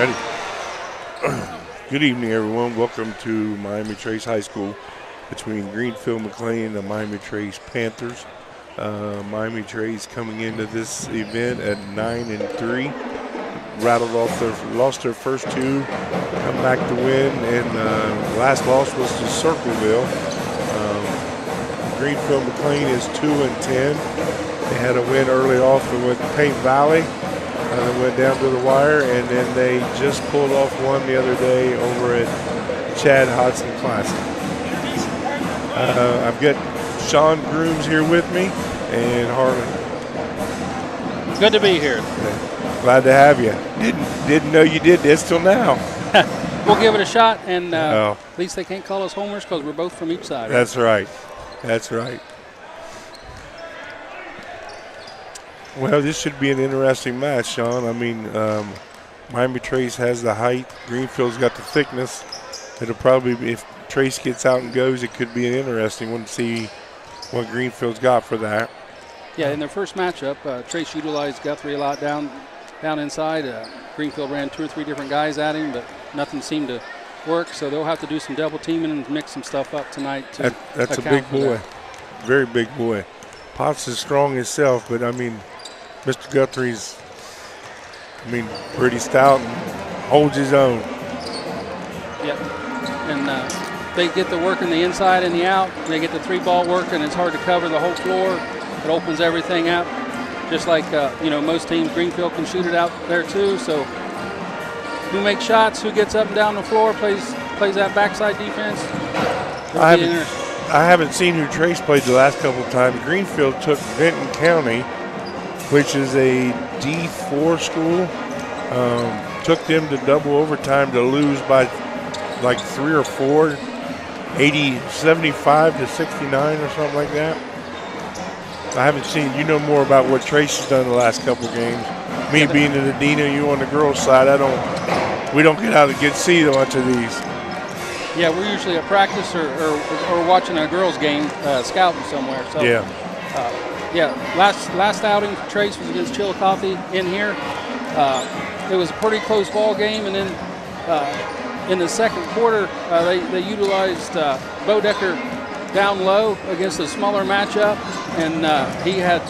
Ready. Good evening, everyone. Welcome to Miami Trace High School between Greenfield McClain and the Miami Trace Panthers. Miami Trace coming into this event at 9-3. Lost their first two, come back to win, and last loss was to Circleville. Greenfield McClain is 2-10. They had a win early off with Paint Valley. They went down to the wire, and then they just pulled off one the other day over at Chad Hodson Classic. I've got Sean Grooms here with me, and Harlan. Good to be here. Glad to have you. Didn't know you did this till now. We'll give it a shot, and at least they can't call us homers because we're both from each side. Right? That's right. That's right. Well, this should be an interesting match, Sean. I mean, Miami Trace has the height. Greenfield's got the thickness. It'll probably be, if Trace gets out and goes, it could be an interesting one to see what Greenfield's got for that. Yeah, in their first matchup, Trace utilized Guthrie a lot down inside. Greenfield ran 2 or 3 different guys at him, but nothing seemed to work, so they'll have to do some double teaming and mix some stuff up tonight. That's a big boy. Very big boy. Potts is strong himself, but, I mean, Mr. Guthrie's, pretty stout and holds his own. Yep. And they get the work in the inside and the out. They get the 3-ball work, and it's hard to cover the whole floor. It opens everything up. Just like, most teams, Greenfield can shoot it out there too. So who makes shots, who gets up and down the floor, plays that backside defense. I haven't seen who Trace played the last couple of times. Greenfield took Benton County, which is a D4 school, took them to double overtime to lose by like 3 or 4, 75 to 69 or something like that. I haven't seen, more about what Trace has done the last couple of games. Me being in Adena, you on the girls' side, we don't get out to get see a bunch of these. Yeah, we're usually at practice or watching a girls' game, scouting somewhere. So yeah. Last outing for Trace was against Chillicothe in here. It was a pretty close ball game, and then in the second quarter, they utilized Bodecker down low against a smaller matchup, and he had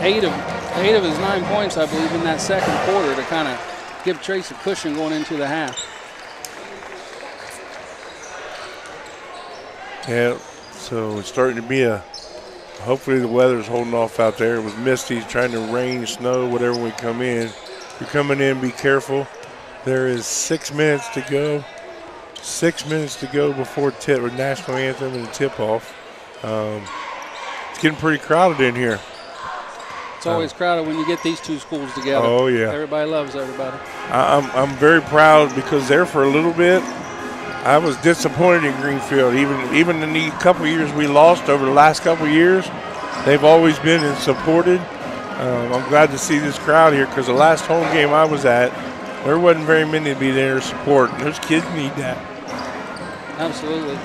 8 of his 9 points, I believe, in that second quarter to kind of give Trace a cushion going into the half. Yeah, so it's starting to be hopefully the weather's holding off out there. It was misty, trying to rain, snow, whatever we come in. If you're coming in, be careful. There is 6 minutes to go. 6 minutes to go before national anthem and the tip-off. It's getting pretty crowded in here. It's always crowded when you get these two schools together. Oh, yeah. Everybody loves everybody. I'm very proud because there for a little bit, I was disappointed in Greenfield. Even in the couple of years we lost over the last couple of years, they've always been and supported. I'm glad to see this crowd here because the last home game I was at, there wasn't very many to be there to support. Those kids need that. Absolutely.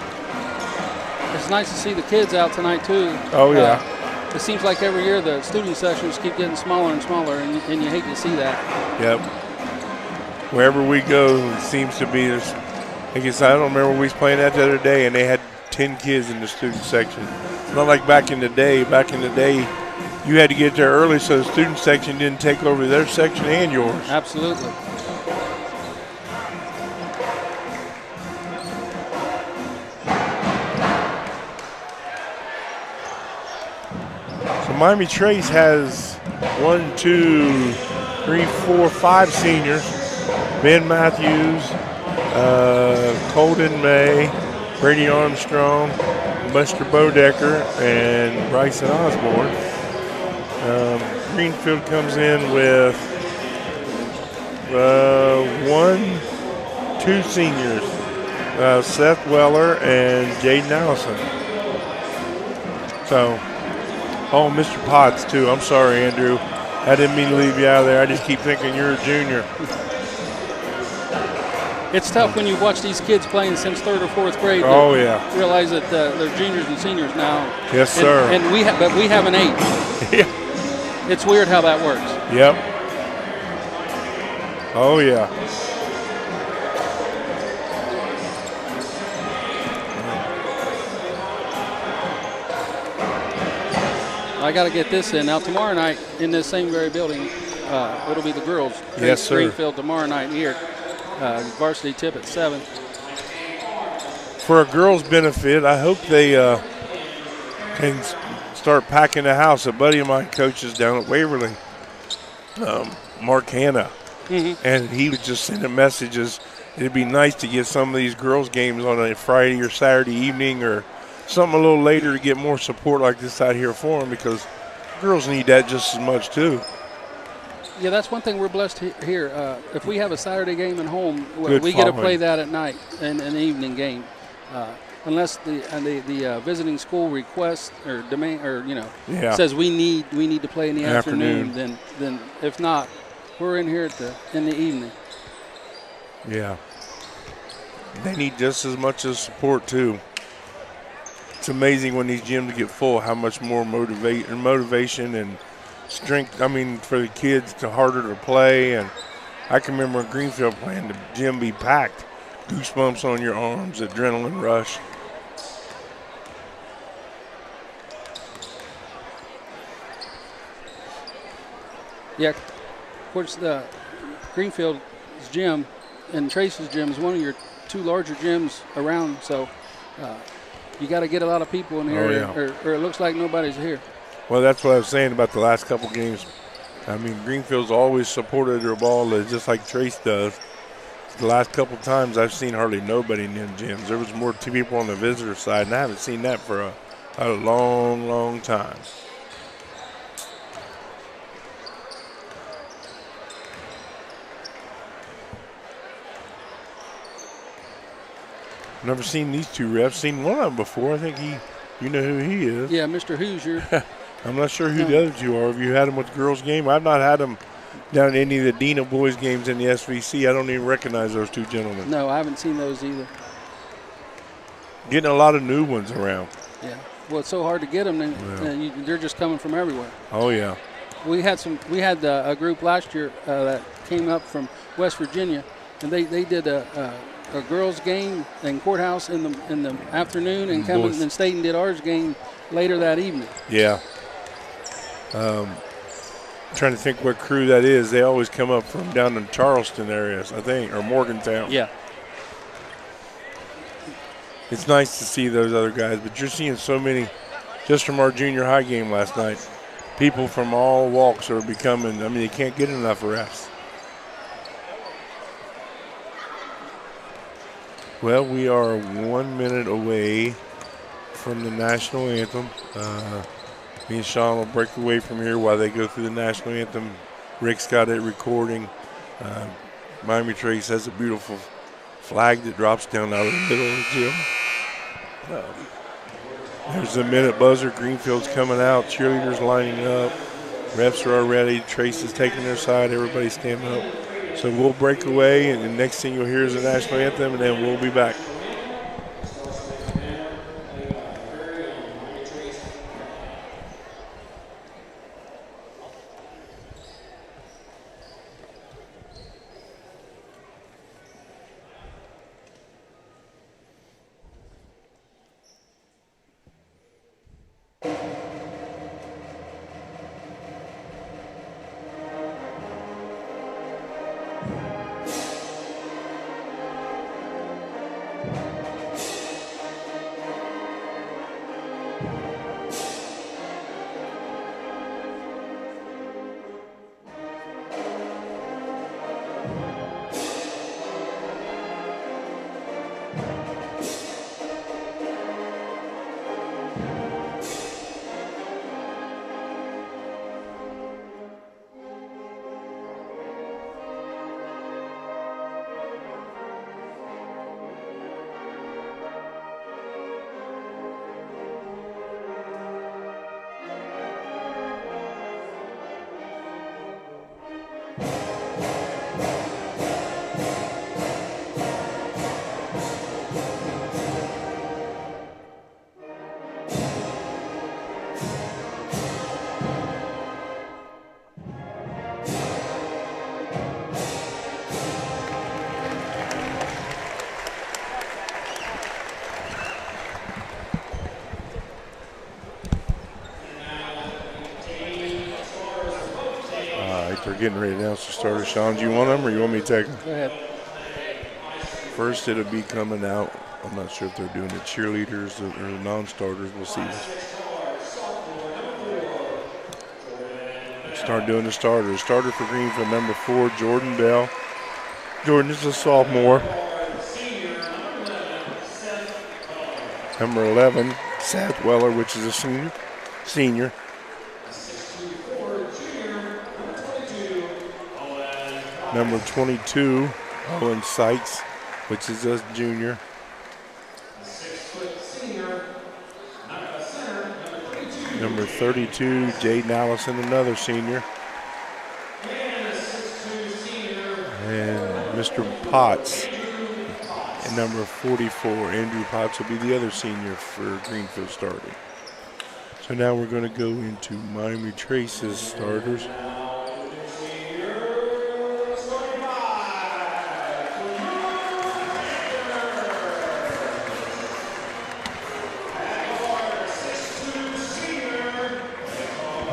It's nice to see the kids out tonight, too. Oh, yeah. It seems like every year the student sessions keep getting smaller and smaller, and you hate to see that. Yep. Wherever we go, it seems to be there's. I guess I don't remember we was playing that the other day, and they had 10 kids in the student section. It's not like back in the day. Back in the day, you had to get there early so the student section didn't take over their section and yours. Absolutely. So Miami Trace has 1, 2, 3, 4, 5 seniors. Ben Matthews, Colden May, Brady Armstrong, Buster Bodecker, and Bryson Osborne. Greenfield comes in with 2 seniors, Seth Weller and Jaden Allison. So, Mr. Potts too. I'm sorry, Andrew. I didn't mean to leave you out of there. I just keep thinking you're a junior. It's tough when you watch these kids playing since 3rd or 4th grade. Oh, yeah. Realize that they're juniors and seniors now. Yes, sir. And we have an 8. Yeah. It's weird how that works. Yep. Oh, yeah. I got to get this in. Now, tomorrow night in this same very building, it'll be the girls. Yes, sir. Greenfield tomorrow night here. Varsity tip at 7. For a girls' benefit, I hope they can start packing the house. A buddy of mine coaches down at Waverly, Mark Hanna, and he was just sending messages. It'd be nice to get some of these girls' games on a Friday or Saturday evening or something a little later to get more support like this out here for them, because girls need that just as much too. Yeah, that's one thing we're blessed here. If we have a Saturday game at home, Good we get to following. play that at night in an evening game. Unless the visiting school requests or demand or says we need to play in the afternoon, then if not, we're in here in the evening. Yeah, they need just as much as support too. It's amazing when these gyms get full how much more motivation and strength. I mean, for the kids, it's harder to play. And I can remember in Greenfield playing, the gym be packed, goosebumps on your arms, adrenaline rush. Yeah, of course, the Greenfield's gym and Trace's gym is one of your two larger gyms around, so you got to get a lot of people in here, or it looks like nobody's here. Well, that's what I was saying about the last couple games. I mean, Greenfield's always supported their ball just like Trace does. The last couple times I've seen hardly nobody in them gyms. There was more two people on the visitor side, and I haven't seen that for a long, long time. Never seen these two refs. Seen one of them before. I think you know who he is. Yeah, Mr. Hoosier. I'm not sure who the other two are. Have you had them with the girls' game? I've not had them down at any of the Dina boys' games in the SVC. I don't even recognize those two gentlemen. No, I haven't seen those either. Getting a lot of new ones around. Yeah. Well, it's so hard to get them, and they're just coming from everywhere. Oh, yeah. We had a group last year that came up from West Virginia, and they did a girls' game in Courthouse in the afternoon, and and stayed and did ours game later that evening. Yeah. Trying to think what crew that is. They always come up from down in Charleston areas, I think, or Morgantown. Yeah. It's nice to see those other guys, but you're seeing so many, just from our junior high game last night, people from all walks are becoming, I mean, you can't get enough refs. Well, we are 1 minute away from the national anthem. Me and Sean will break away from here while they go through the national anthem. Rick's got it recording. Miami Trace has a beautiful flag that drops down out of the middle of the gym. There's the minute buzzer. Greenfield's coming out. Cheerleaders lining up. Refs are already. Trace is taking their side. Everybody's standing up. So we'll break away, and the next thing you'll hear is the national anthem, and then we'll be back. getting ready to announce the starters. Sean, do you want them or you want me to take them? Go ahead. First, it'll be coming out. I'm not sure if they're doing the cheerleaders or the non-starters. We'll see. Start doing the starters. Starter for Greenfield, number 4, Jordan Bell. Jordan is a sophomore. Number 11, Seth Weller, which is a senior. Number 22, Owen Sykes, which is a junior. Number 32, Jaden Allison, another senior. And Mr. Potts, and number 44, Andrew Potts, will be the other senior for Greenfield starting. So now we're going to go into Miami Trace's starters.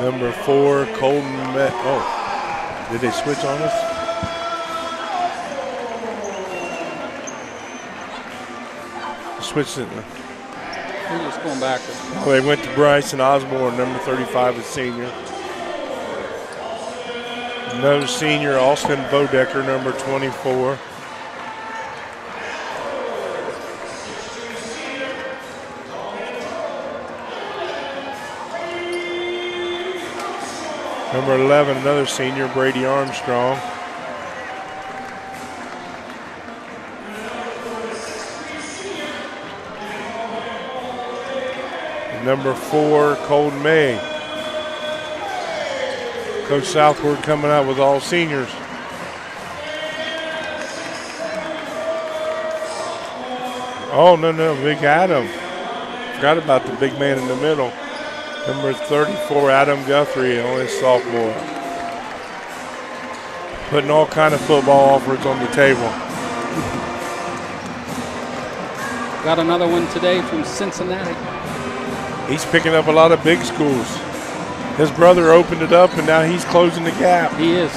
Number 4, Colton Oh, did they switch on us? Switched it. We're just going backwards. Oh, they went to Bryson Osborne, number 35, a senior. Another senior, Austin Bodecker, number 24. Number 11, another senior, Brady Armstrong. Number 4, Colton May. Coach Southward coming out with all seniors. Oh, no, Big Adam. Forgot about the big man in the middle. Number 34, Adam Guthrie, only a sophomore. Putting all kind of football offers on the table. Got another one today from Cincinnati. He's picking up a lot of big schools. His brother opened it up, and now he's closing the gap. He is.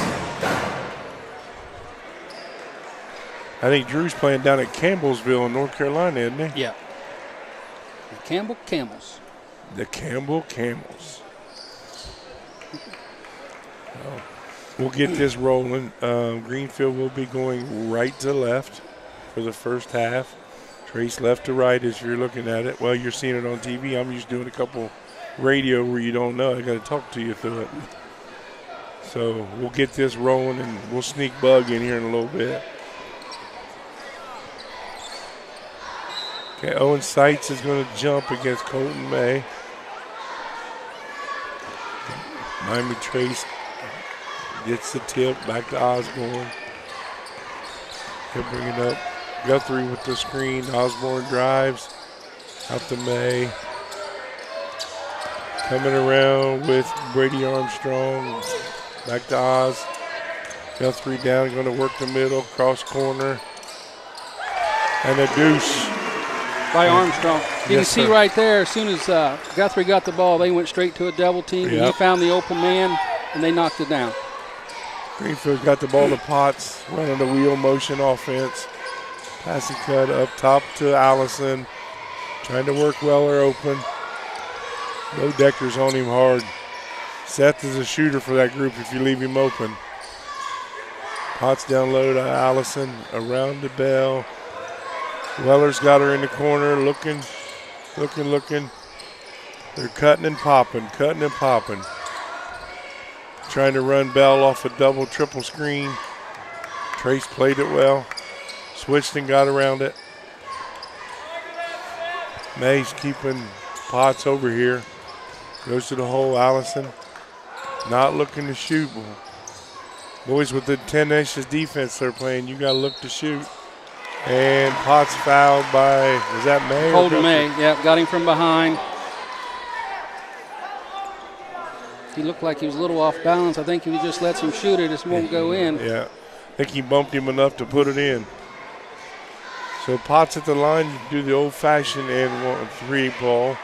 I think Drew's playing down at Campbellsville in North Carolina, isn't he? Yeah. The Campbell Camels. The Campbell Camels. We'll get this rolling. Greenfield will be going right to left for the first half. Trace left to right as you're looking at it. Well, you're seeing it on TV. I'm just doing a couple radio where you don't know. I got to talk to you through it. So we'll get this rolling, and we'll sneak Bug in here in a little bit. Okay, Owen Seitz is going to jump against Colton May. Miami Trace gets the tip back to Osborne. He'll bring it up. Guthrie with the screen. Osborne drives out to May. Coming around with Brady Armstrong. Back to Oz. Guthrie down, going to work the middle, cross corner. And a deuce. By Armstrong. You can see sir. right there, as soon as Guthrie got the ball, they went straight to a double team. Yep. And he found the open man, and they knocked it down. Greenfield got the ball to Potts, running the wheel motion offense. Passing cut up top to Allison. Trying to work Weller open. No Decker's on him hard. Seth is a shooter for that group if you leave him open. Potts down low to Allison. Around the bell. Weller's got her in the corner. Looking. They're cutting and popping. Trying to run Bell off a double, triple screen. Trace played it well. Switched and got around it. May's keeping Potts over here. Goes to the hole, Allison. Not looking to shoot. Boys with the 10 inches defense they're playing, you got to look to shoot. And Potts fouled by, was that May? Colton May, yeah, got him from behind. He looked like he was a little off balance. I think if he just lets him shoot it, it won't go in. Yeah, I think he bumped him enough to put it in. So Potts at the line, you do the old-fashioned and 1-3 ball.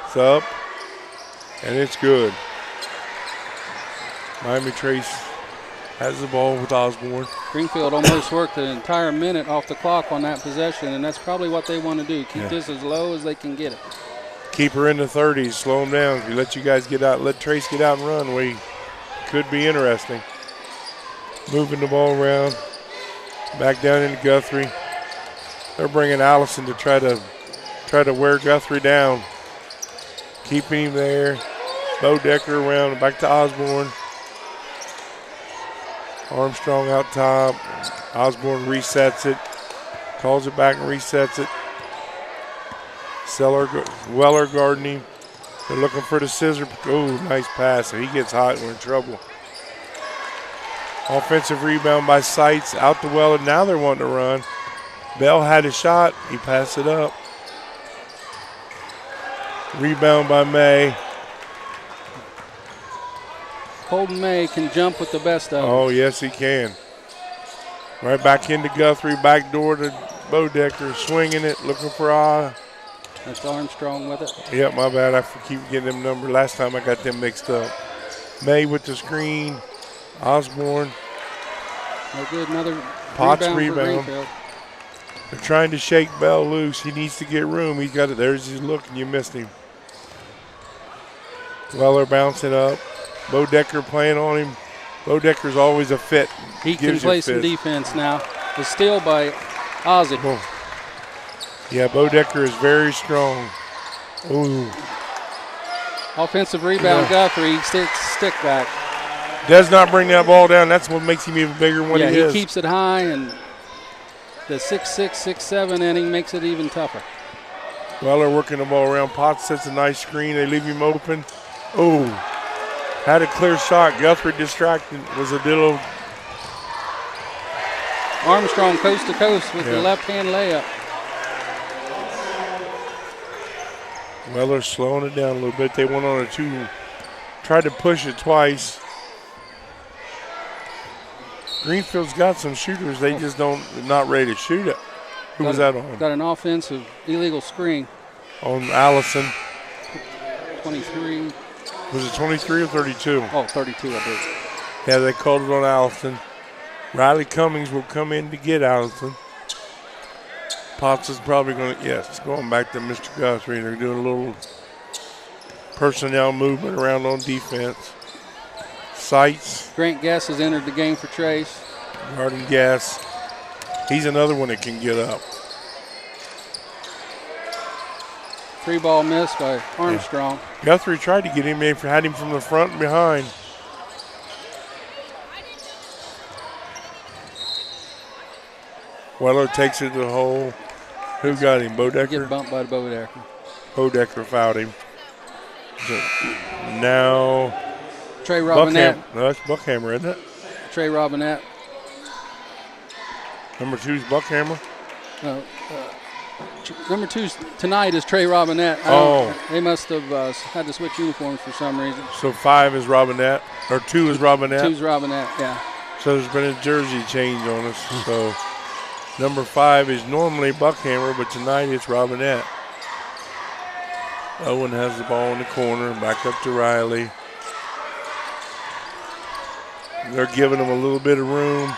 It's up, and it's good. Miami Trace has the ball with Osborne. Greenfield almost worked an entire minute off the clock on that possession, and that's probably what they want to do. Keep this as low as they can get it. Keep her in the 30s, slow them down. If you let you guys get out, let Trace get out and run, we could be interesting. Moving the ball around. Back down into Guthrie. They're bringing Allison to try to wear Guthrie down. Keeping him there. Bodecker around, back to Osborne. Armstrong out top. Osborne resets it. Calls it back and resets it. Weller guarding him. They're looking for the scissor. Oh, nice pass. If he gets hot, we're in trouble. Offensive rebound by Seitz. Out to Weller. Now they're wanting to run. Bell had a shot. He passed it up. Rebound by May. Colton May can jump with the best of them. Oh, yes, he can. Right back into Guthrie. Back door to Bodecker. Swinging it. Looking for That's Armstrong with it. Yep, my bad. I keep getting them numbers. Last time I got them mixed up. May with the screen. Osborne. No good. Another Potts rebound. They're trying to shake Bell loose. He needs to get room. He's got it. There's his look, and you missed him. Weller bouncing up. Bodecker playing on him. Bodecker's always a fit. He can play some defense now. The steal by Ozzie. Boom. Yeah, Bodecker is very strong. Ooh. Offensive rebound, Guthrie. Stick back. Does not bring that ball down. That's what makes him even bigger when he is. He keeps it high, and the 6'6", 6'7" inning makes it even tougher. Weller working the ball around. Potts sets a nice screen. They leave him open. Oh, had a clear shot. Guthrie distracted. Was a little. Armstrong coast to coast with the left-hand layup. Weller's slowing it down a little bit. They went on a 2. Tried to push it twice. Greenfield's got some shooters. They just not ready to shoot it. Who was that on? Got an offensive illegal screen. On Allison. 23. Was it 23 or 32? Oh, 32, I believe. Yeah, they called it on Allison. Riley Cummings will come in to get Allison. Potts is probably going to, it's going back to Mr. Guthrie. They're doing a little personnel movement around on defense. Seitz. Grant Guess has entered the game for Trace. Garden Guess. He's another one that can get up. 3-ball miss by Armstrong. Yeah. Guthrie tried to get him in, had him from the front and behind. Weller takes it to the hole. Who got him? Bodecker? Get bumped by Bodecker. Bodecker fouled him. So now Trey Robinette. No, that's Buckhammer, isn't it? Trey Robinette. Number 2's Buckhammer. No, number 2 tonight is Trey Robinette. They must have had to switch uniforms for some reason. So 5 is Robinette, or 2 is Robinette. 2's Robinette, yeah. So there's been a jersey change on us. So number 5 is normally Buckhammer, but tonight it's Robinette. Owen has the ball in the corner, back up to Riley. They're giving him a little bit of room.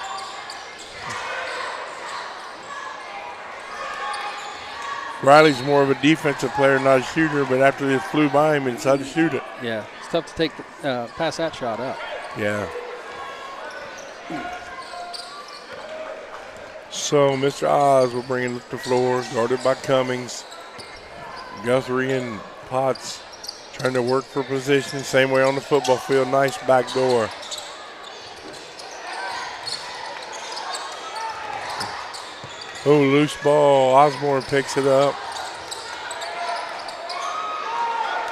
Riley's more of a defensive player, not a shooter, but after they flew by him, he decided to shoot it. Yeah, it's tough to pass that shot up. Yeah. So Mr. Oz will bring it up the floor, guarded by Cummings. Guthrie and Potts trying to work for position, same way on the football field. Nice back door. Oh, loose ball. Osborne picks it up.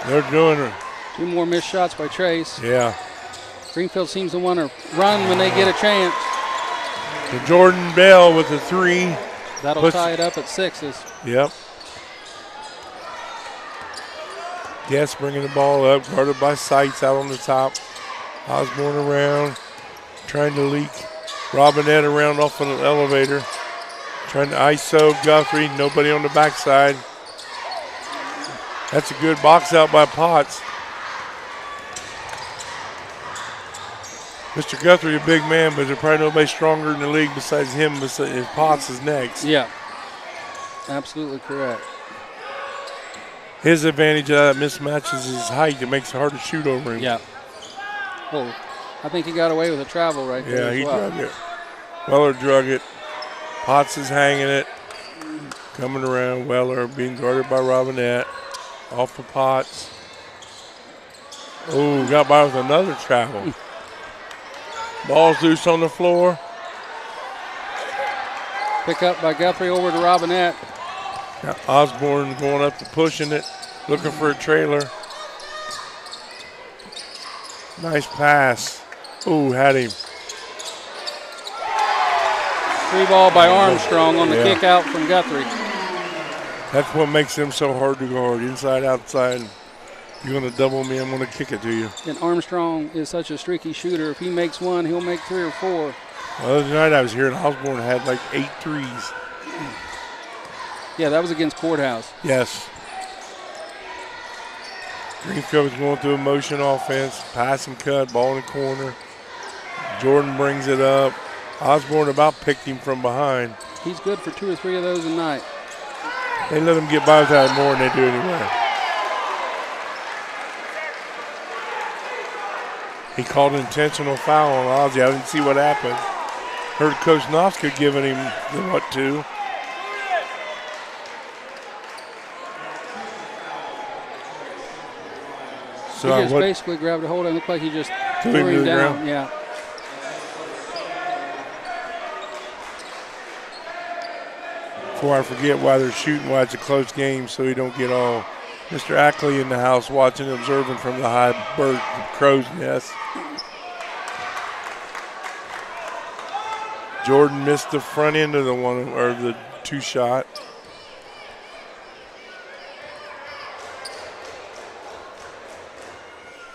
They're doing it. 2 more missed shots by Trace. Yeah. Greenfield seems to want to run when they get a chance. To Jordan Bell with a 3. That'll tie it up at 6s. Yep. Guess bringing the ball up, guarded by Seitz out on the top. Osborne around, trying to leak. Robinette around off on an elevator. Trying to ISO Guthrie, nobody on the backside. That's a good box out by Potts. Mr. Guthrie, a big man, but there's probably nobody stronger in the league besides him. If Potts is next. Yeah, absolutely correct. His advantage of that mismatch is his height. It makes it hard to shoot over him. Yeah. Oh, I think he got away with a travel right there. Yeah, he well. drug it. Weller drug it. Potts is hanging it. Coming around. Weller being guarded by Robinette. Off of Potts. Oh, got by with another travel. Ball's loose on the floor. Pick up by Guthrie over to Robinette. Now Osborne going up and pushing it, looking for a trailer. Nice pass. Ooh, had him. 3 ball by Armstrong on the kick out from Guthrie. That's what makes him so hard to guard. Inside, outside. You're going to double me, I'm going to kick it to you. And Armstrong is such a streaky shooter. If he makes one, he'll make 3 or 4. The other night I was here and Osborne had like 8 threes. Yeah, that was against Courthouse. Yes. Greenfield's going through a motion offense. Pass and cut, ball in the corner. Jordan brings it up. Osborne about picked him from behind. He's good for 2 or 3 of those a night. They let him get by with that more than they do anyway. He called an intentional foul on Ozzie. I didn't see what happened. Heard Coach Noska giving him the what to. So he just basically grabbed a hold and it looked like he just threw him down. Ground. Yeah. Before I forget why they're shooting, why it's a close game, so he don't get all Mr. Ackley in the house watching, observing from the high bird crow's nest. Jordan missed the front end of the one or the 2 shot.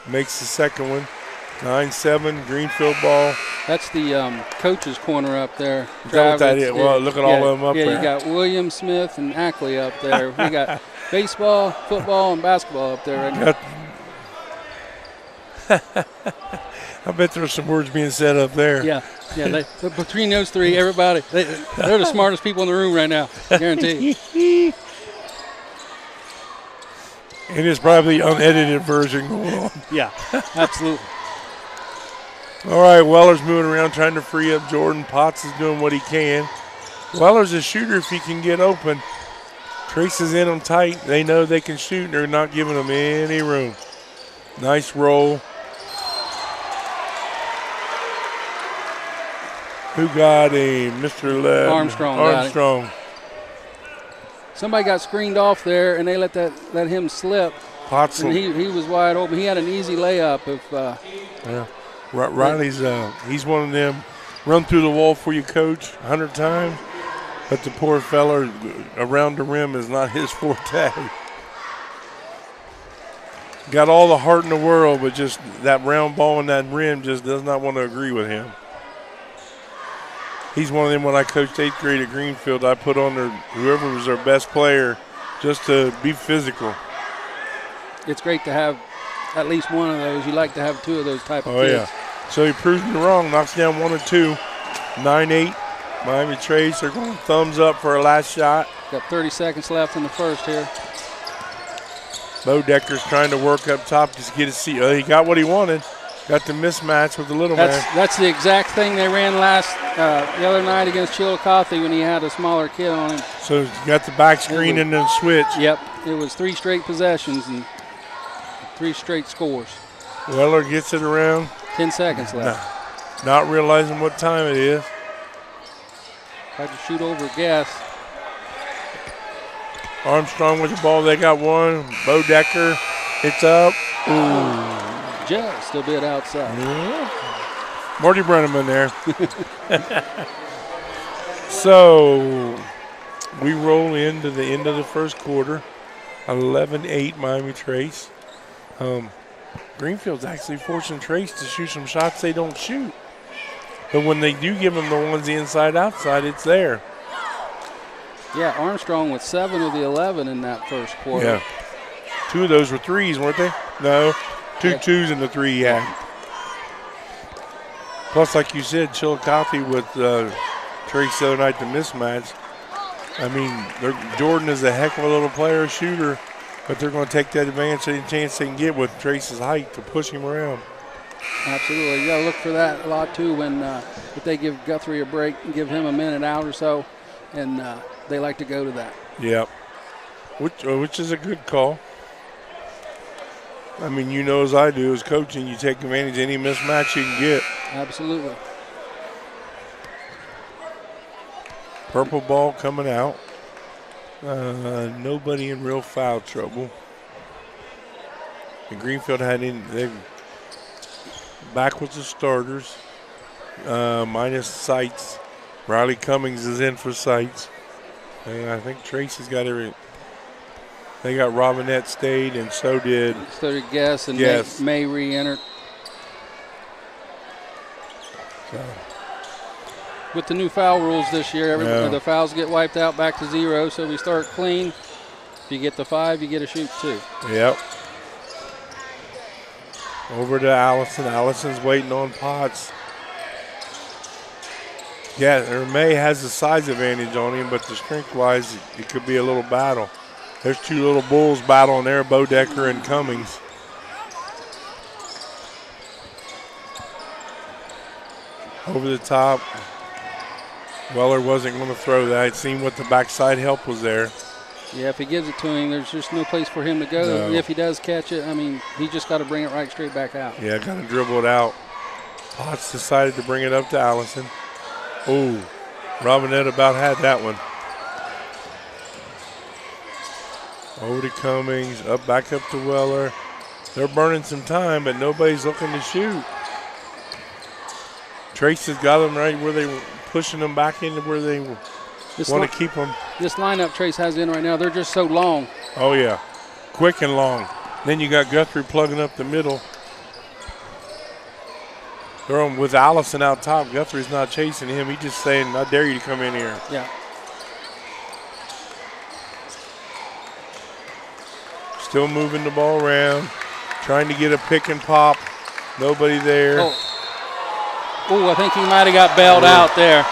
Makes the second one. 9-7, Greenfield ball. That's the coach's corner up there. Is that what that is? Well, look at all of them up there. Yeah, you got William Smith and Ackley up there. We got baseball, football, and basketball up there right now. I bet there's some words being said up there. Yeah. Between those 3, everybody, they're the smartest people in the room right now, guaranteed. And it's probably the unedited version going on. Yeah, absolutely. All right, Weller's moving around trying to free up Jordan. Potts is doing what he can. Weller's a shooter if he can get open. Trace is in them tight. They know they can shoot, and they're not giving them any room. Nice roll. Who got him? Mr. Armstrong. Armstrong. Somebody got screened off there, and they let him slip. Potts. And he was wide open. He had an easy layup. Yeah. Riley's he's one of them. Run through the wall for you, coach, 100 times. But the poor fella around the rim is not his forte. Got all the heart in the world, but just that round ball and that rim just does not want to agree with him. He's one of them. When I coached 8th grade at Greenfield, I put on whoever was their best player just to be physical. It's great to have at least one of those. You like to have 2 of those type of kids. Oh, yeah. So he proves me wrong. Knocks down 1 and 2. 9-8. Miami Trace are going thumbs up for a last shot. Got 30 seconds left in the first here. Bo Decker's trying to work up top just to get a seat. He got what he wanted. Got the mismatch with the little man. That's the exact thing they ran the other night against Chillicothe when he had a smaller kid on him. So you got the back screen and then switch. Yep. It was 3 straight possessions and 3 straight scores. Weller gets it around. 10 seconds left. Not realizing what time it is. Tried to shoot over guess. Armstrong with the ball. They got one. Bo Decker. It's up. Ooh. Just a bit outside. Yeah. Marty Brenneman there. So we roll into the end of the first quarter. 11-8 Miami Trace. Greenfield's actually forcing Trace to shoot some shots they don't shoot. But when they do give them the ones inside-outside, it's there. Yeah, Armstrong with 7 of the 11 in that first quarter. Yeah. 2 of those were threes, weren't they? No. 2 twos and the 3, yeah. Plus, like you said, Chillicothe with Trace the other night, the mismatch. I mean, Jordan is a heck of a little player, shooter, but they're going to take that advantage any chance they can get with Trace's height to push him around. Absolutely. You got to look for that a lot, too, when if they give Guthrie a break and give him a minute out or so, and they like to go to that. Yep, which is a good call. I mean, you know as I do, as coaching, you take advantage of any mismatch you can get. Absolutely. Purple ball coming out. Nobody in real foul trouble. And Greenfield they back with the starters. Minus Sights. Riley Cummings is in for Sights. And I think Tracy's got every. They got Robinette stayed, and so did Guess, and Guess. May re-entered. So. With the new foul rules this year, the fouls get wiped out back to 0, so we start clean. If you get the 5, you get to shoot 2. Yep. Over to Allison. Allison's waiting on Potts. Yeah, May has the size advantage on him, but the strength-wise, it could be a little battle. There's two little bulls battling there, Bodecker and Cummings. Over the top. Weller wasn't going to throw that. Seen what the backside help was there. Yeah, if he gives it to him, there's just no place for him to go. No. If he does catch it, I mean, he just got to bring it right straight back out. Yeah, got to dribble it out. Potts decided to bring it up to Allison. Oh, Robinette about had that one. Over to Cummings, back up to Weller. They're burning some time, but nobody's looking to shoot. Trace has got them right where they were pushing them back into where they want to keep them. This lineup Trace has in right now, they're just so long. Oh, yeah. Quick and long. Then you got Guthrie plugging up the middle. They're on with Allison out top. Guthrie's not chasing him. He's just saying, I dare you to come in here. Yeah. Still moving the ball around. Trying to get a pick and pop. Nobody there. Oh, I think he might have got bailed out there.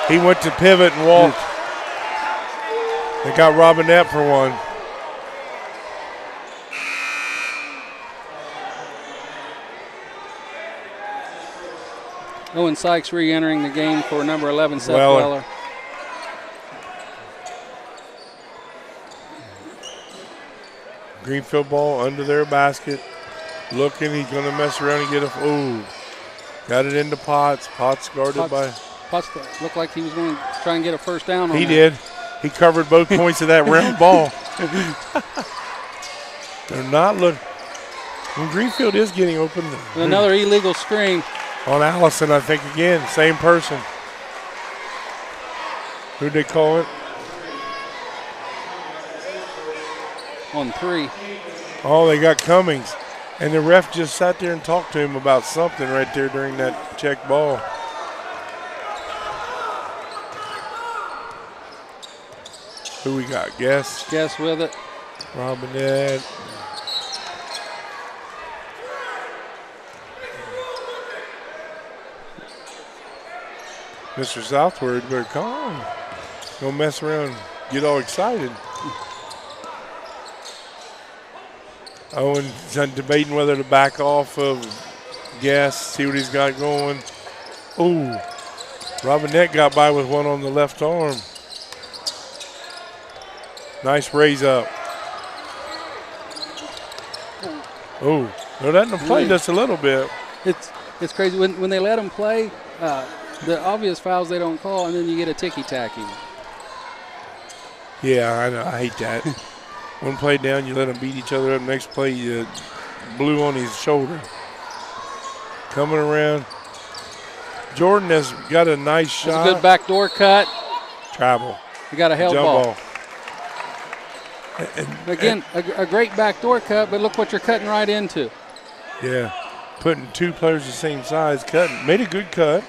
He went to pivot and walked. They got Robinette for one. Owen Sykes re-entering the game for number 11, Seth Weller. Greenfield ball under their basket. Looking, he's going to mess around and get a. Ooh. Got it into Potts. Potts guarded by. Potts looked like he was going to try and get a first down on He did. He covered both points of that round ball. They're not looking. When Greenfield is getting open. Another illegal screen. On Allison, I think, again. Same person. Who'd they call it? On 3. Oh, they got Cummings. And the ref just sat there and talked to him about something right there during that check ball. Who we got? Guess with it. Robinette. Mr. Southward, better come on. Don't mess around, get all excited. Owen's debating whether to back off of Guess, see what he's got going. Ooh, Robinette got by with one on the left arm. Nice raise up. Oh, they're letting them play just a little bit. It's crazy when they let them play. The obvious fouls they don't call, and then you get a ticky-tacky. Yeah, I know. I hate that. One play down, you let them beat each other up. Next play, you blew on his shoulder. Coming around. Jordan has got a nice shot. That's a good backdoor cut. Travel. He got a held ball. Again, a great backdoor cut, but look what you're cutting right into. Yeah, putting two players the same size, cutting. Made a good cut.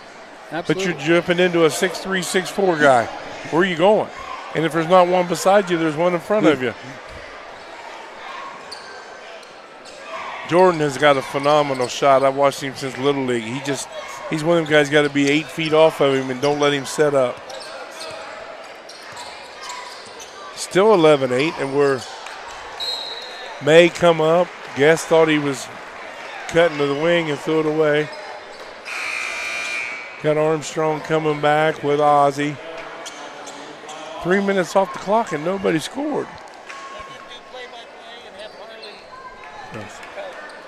Absolutely. But you're jumping into a 6'3", 6'4" guy. Where are you going? And if there's not one beside you, there's one in front of you. Jordan has got a phenomenal shot. I've watched him since Little League. He's one of them guys got to be 8 feet off of him and don't let him set up. Still 11-8, and we're May come up. Guess thought he was cutting to the wing and threw it away. Got Armstrong coming back with Ozzie. 3 minutes off the clock and nobody scored.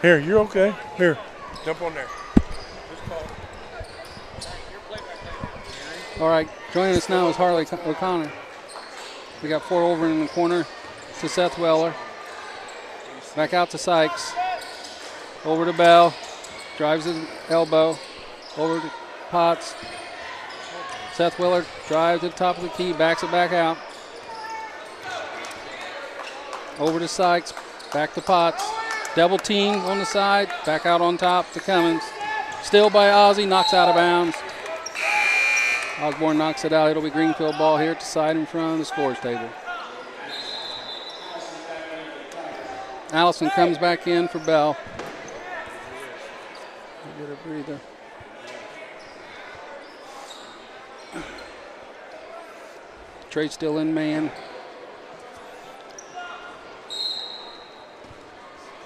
Here, you're okay. Here, jump on there. All right, joining us now is Harley O'Connor. We got 4 over in the corner to Seth Weller. Back out to Sykes. Over to Bell. Drives his elbow. Over to Potts. Seth Weller drives to the top of the key. Backs it back out. Over to Sykes. Back to Potts. Double team on the side. Back out on top to Cummins. Still by Ozzie. Knocks out of bounds. Osborne knocks it out. It'll be Greenfield ball here at the side in front of the scores table. Allison comes back in for Bell. Get a breather. Trade still in man.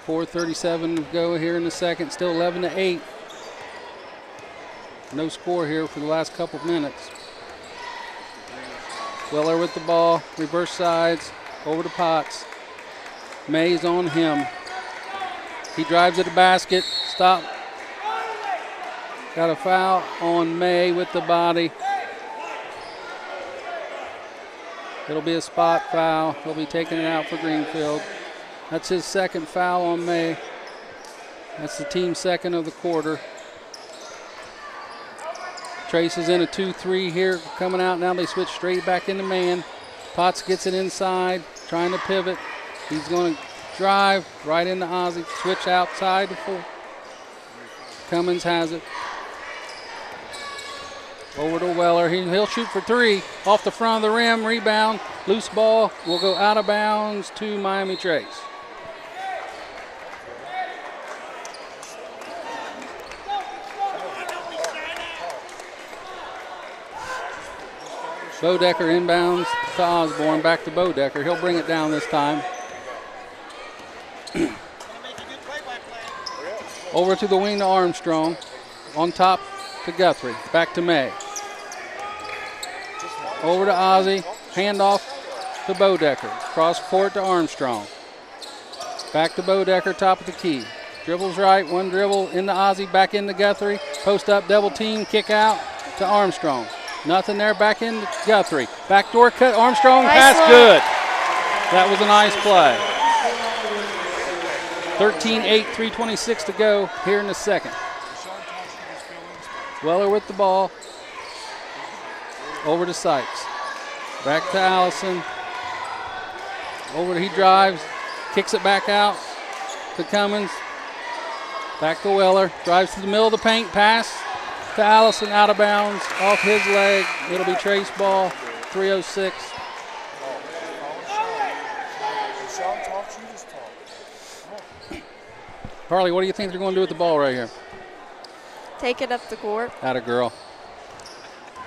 4:37 to go here in the second. Still 11-8. No score here for the last couple of minutes. Weller with the ball, reverse sides, over to Potts. May's on him. He drives at the basket, stop. Got a foul on May with the body. It'll be a spot foul. He'll be taking it out for Greenfield. That's his second foul on May. That's the team's second of the quarter. Trace is in a 2-3 here, coming out now. They switch straight back into man. Potts gets it inside, trying to pivot. He's going to drive right into Ozzie. Switch outside to full. Cummins has it. Over to Weller. He'll shoot for 3 off the front of the rim. Rebound. Loose ball will go out of bounds to Miami Trace. Bodecker inbounds to Osborne, back to Bodecker. He'll bring it down this time. Over to the wing to Armstrong. On top to Guthrie. Back to May. Over to Ozzie. Handoff to Bodecker. Cross court to Armstrong. Back to Bodecker, top of the key. Dribbles right, one dribble into Ozzie, back into Guthrie. Post up, double team, kick out to Armstrong. Nothing there, back into Guthrie. Backdoor cut, Armstrong, pass good. That was a nice play. 13-8, 3:26 to go here in the second. Weller with the ball. Over to Sykes. Back to Allison. He drives, kicks it back out to Cummins. Back to Weller, drives to the middle of the paint, pass to Allison, out of bounds, off his leg. It'll be Trace ball, 3:06. Harley, what do you think they're going to do with the ball right here? Take it up the court. Atta girl.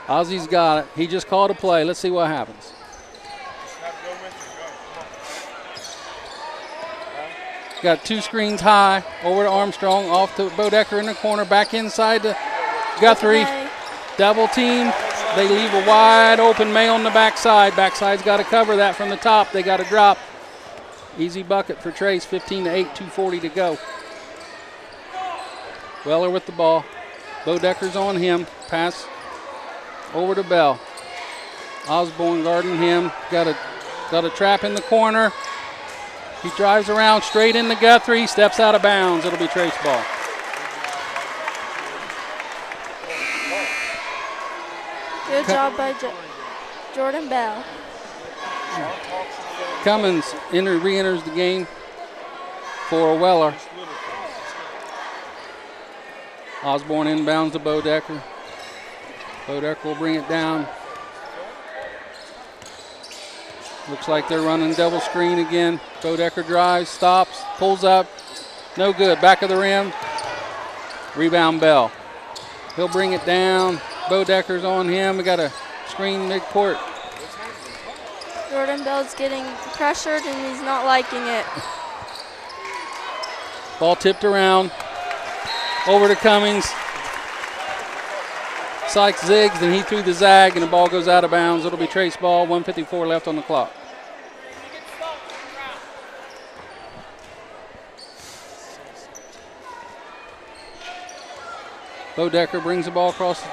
Ozzie's got it. He just called a play. Let's see what happens. Got 2 screens high. Over to Armstrong. Off to Bodecker in the corner. Back inside to Guthrie. Double team. They leave a wide open May on the backside. Backside's got to cover that from the top. They got to drop. Easy bucket for Trace. 15-8, 2:40 to go. Weller with the ball. Bodecker's on him. Pass over to Bell. Osborne guarding him. Got a trap in the corner. He drives around straight into Guthrie. Steps out of bounds. It'll be Trace ball. Good job by Jordan Bell. Cummins re-enters the game for Weller. Osborne inbounds to Bodecker. Bodecker will bring it down. Looks like they're running double screen again. Bodecker drives, stops, pulls up. No good. Back of the rim. Rebound Bell. He'll bring it down. Bodecker's on him. We got a screen midcourt. Jordan Bell's getting pressured and he's not liking it. Ball tipped around. Over to Cummings. Sykes zigs, and he threw the zag, and the ball goes out of bounds. It'll be Trace ball, 1:54 left on the clock. Bodecker brings the ball across the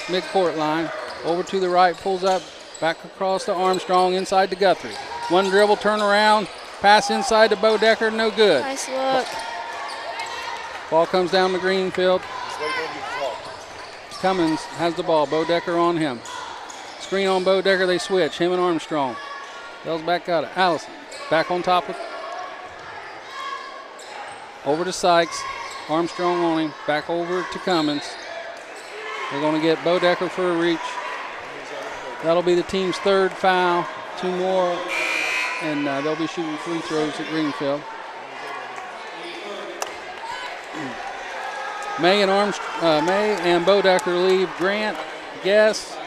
midcourt line. Over to the right, pulls up, back across to Armstrong, inside to Guthrie. One dribble, turn around, pass inside to Bodecker, no good. Nice look. Ball comes down to Greenfield. Cummins has the ball. Bodecker on him. Screen on Bodecker. They switch. Him and Armstrong. Bell's back out. Allison back on top with. Over to Sykes. Armstrong on him. Back over to Cummins. They're going to get Bodecker for a reach. That'll be the team's third foul. 2 more, and they'll be shooting free throws at Greenfield. May and Bodecker leave. Grant, Guess,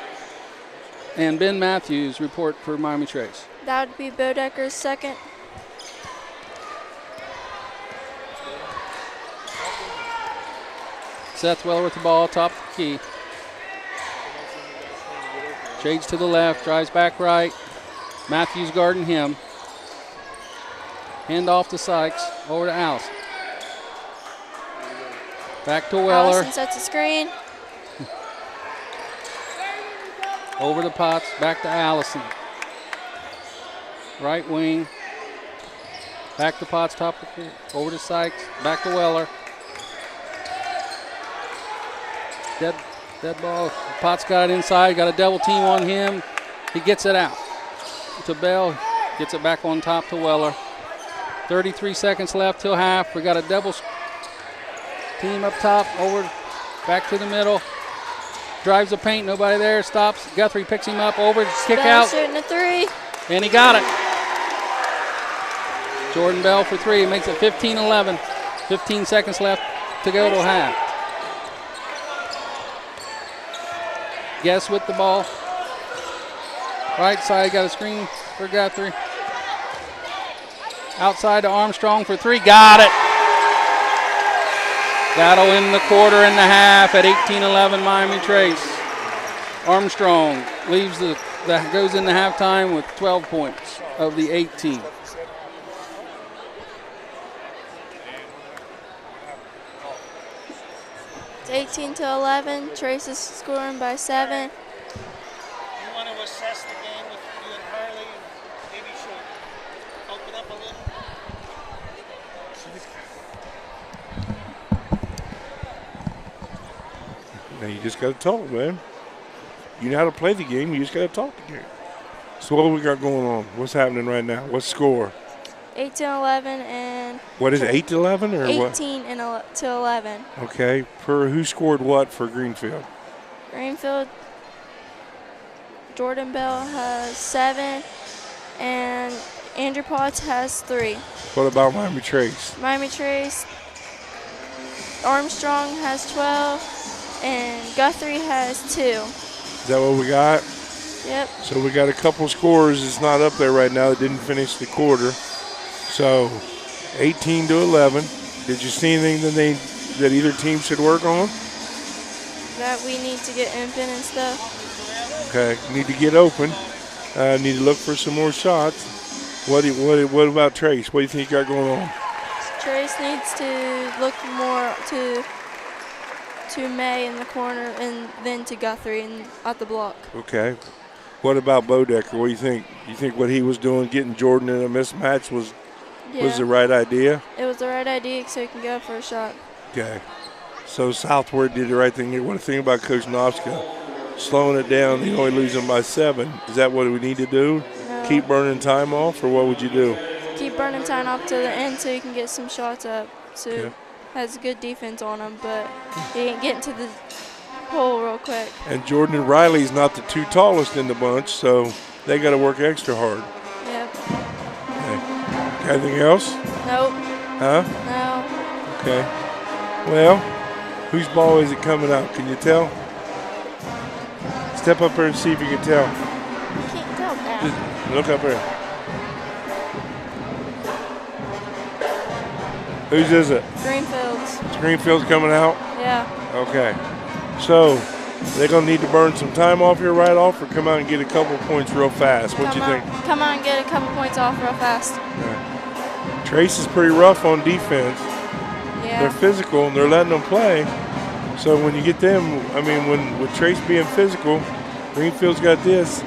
and Ben Matthews report for Miami Trace. That would be Bodecker's second. Seth Weller with the ball, top of the key. Shades to the left, drives back right. Matthews guarding him. Hand off to Sykes, over to Allison. Back to Weller. Allison sets a screen. Over the Potts, back to Allison. Right wing. Back to Potts, top of the, over to Sykes, back to Weller. Dead ball. Potts got it inside, got a double team on him. He gets it out to Bell, gets it back on top to Weller. 33 seconds left till half. We got a double team up top, over, back to the middle. Drives the paint, nobody there, stops. Guthrie picks him up, over, kick Bell out. shooting a 3. And he got it. Jordan Bell for 3, makes it 15-11. 15 seconds left to go to half. Guess with the ball. Right side, got a screen for Guthrie. Outside to Armstrong for 3, got it. That'll end the quarter and the half at 18-11 Miami Trace. Armstrong leaves goes into halftime with 12 points of the 18. It's 18-11. Trace is scoring by 7. You want to assess the game with you and Harley and maybe she'll open up a little? Now you just got to talk, man. You know how to play the game. You just got to talk the game. So what do we got going on? What's happening right now? What's the score? 18-11 and What is it, 8-11 or what? 18-11. Okay. Per who scored what for Greenfield? Greenfield, Jordan Bell has 7, and Andrew Potts has 3. What about Miami Trace? Miami Trace, Armstrong has 12, and Guthrie has 2. Is that what we got? Yep. So we got a couple scores. It's not up there right now. It didn't finish the quarter. So 18-11. Did you see anything that either team should work on? That we need to get open and stuff. Okay, need to get open. Need to look for some more shots. What about Trace? What do you think you got going on? Trace needs to look more to May in the corner and then to Guthrie and at the block. Okay. What about Bodecker? What do you think? You think what he was doing, getting Jordan in a mismatch, was the right idea? It was the right idea so he can go for a shot. Okay. So Southward did the right thing. What do you think about Coach Novska? Slowing it down, you only losing by 7. Is that what we need to do? No. Keep burning time off, or what would you do? Keep burning time up to the end so he can get some shots up. So Okay. has good defense on him, but he ain't getting to the hole real quick. And Jordan and Riley's not the 2 tallest in the bunch, so they got to work extra hard. Yep. Okay. Anything else? Nope. Huh? No. Okay. Well, Whose ball is it coming out? Can you tell? Step up there and see if you can tell. I can't tell that. Just look up there. Whose is it? Greenfield's. It's Greenfield's coming out? Yeah. Okay. So they're going to need to burn some time off here right off or come out and get a couple points real fast. What do you think? Come out and get a couple points off real fast. Okay. Trace is pretty rough on defense. Yeah. They're physical and they're letting them play. So when you get them, I mean, with Trace being physical, Greenfield's got this.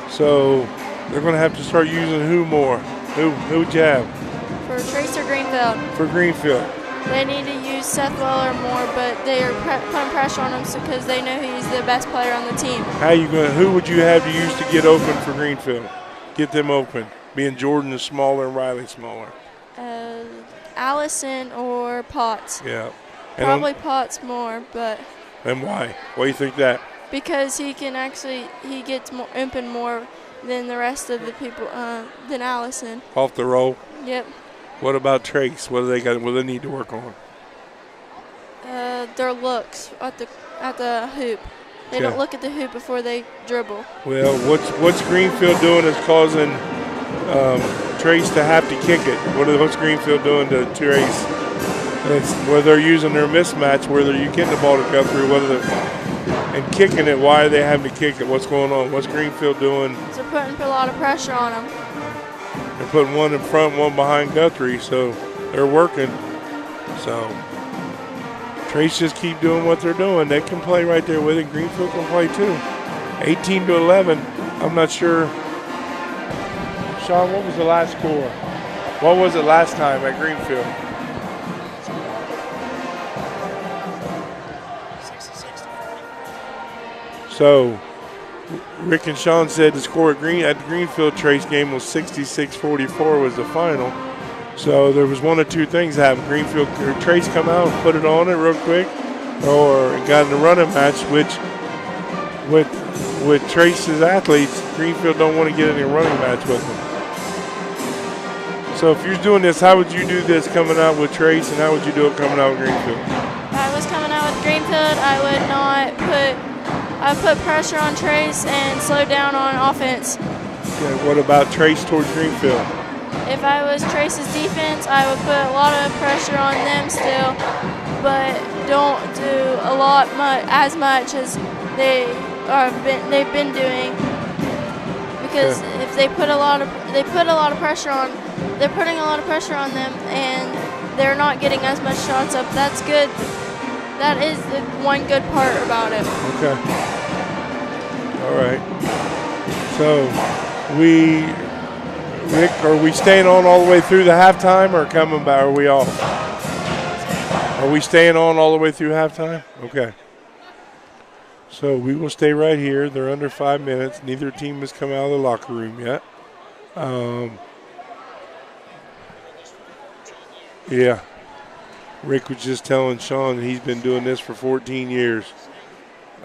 So they're going to have to start using who more? Who jab? For Trace or Greenfield? For Greenfield. They need to use Seth Weller more, but they are putting pressure on him because they know he's the best player on the team. Who would you have to use to get open for Greenfield? Get them open. Being Jordan is smaller and Riley smaller. Allison or Potts. Yeah. Probably Potts more, but. And why? Why do you think that? Because he gets more open more than the rest of the people, than Allison. Off the roll? Yep. What about Trace? What do they got? What do they need to work on? Their looks at the hoop. They don't look at the hoop before they dribble. Well, what's Greenfield doing is causing Trace to have to kick it. What's Greenfield doing to Trace? It's whether they're using their mismatch, whether you're getting the ball to go through, and kicking it. Why are they having to kick it? What's going on? What's Greenfield doing? They're putting a lot of pressure on them. They're putting one in front, one behind Guthrie, so they're working. So Trace just keep doing what they're doing. They can play right there with it. Greenfield can play too. 18-11. I'm not sure. Sean, what was the last score? What was it last time at Greenfield? 66-40. So Rick and Sean said the score at the Greenfield Trace game was 66-44 was the final. So there was one of two things happen. Greenfield or Trace come out and put it on it real quick, or got in the running match, which with Trace's athletes, Greenfield don't want to get in a running match with them. So if you're doing this, how would you do this coming out with Trace, and how would you do it coming out with Greenfield? If I was coming out with Greenfield, I would put pressure on Trace and slow down on offense. Okay, what about Trace towards Greenfield? If I was Trace's defense, I would put a lot of pressure on them still, but don't do as much as they've been doing. Because if they're putting a lot of pressure on them, and they're not getting as much shots up. That's good. That is the one good part about it. Okay. All right. So Rick, are we staying on all the way through the halftime or coming back? Are we off? Are we staying on all the way through halftime? Okay. So we will stay right here. They're under 5 minutes. Neither team has come out of the locker room yet. Yeah. Rick was just telling Sean he's been doing this for 14 years.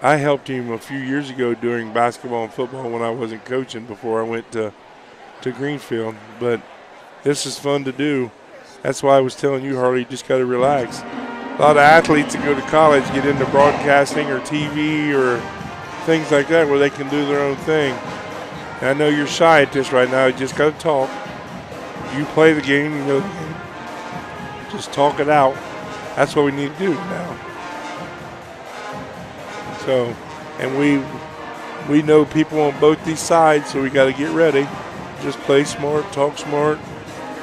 I helped him a few years ago during basketball and football when I wasn't coaching before I went to Greenfield. But this is fun to do. That's why I was telling you, Harley, you just got to relax. A lot of athletes that go to college get into broadcasting or TV or things like that where they can do their own thing. And I know you're shy at this right now. You just got to talk. You play the game, you know the game. Just talk it out. That's what we need to do now. So, and we know people on both these sides, so we got to get ready. Just play smart, talk smart,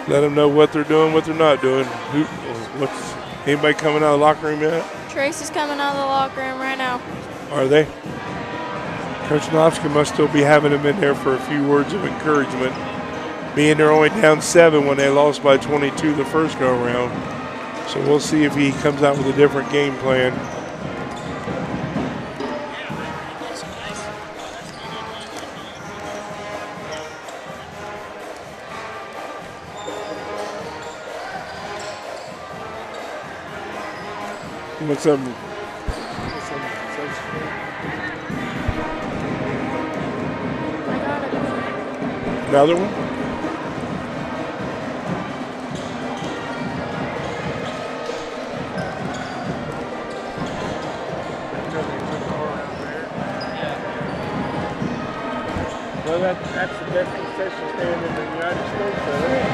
let them know what they're doing, what they're not doing. Anybody coming out of the locker room yet? Trace is coming out of the locker room right now. Are they? Coach Nofsky must still be having them in there for a few words of encouragement. Being they're only down 7 when they lost by 22 the first go-around. So we'll see if he comes out with a different game plan. What's up? Another one? that's the best concession stand in the United States, isn't it?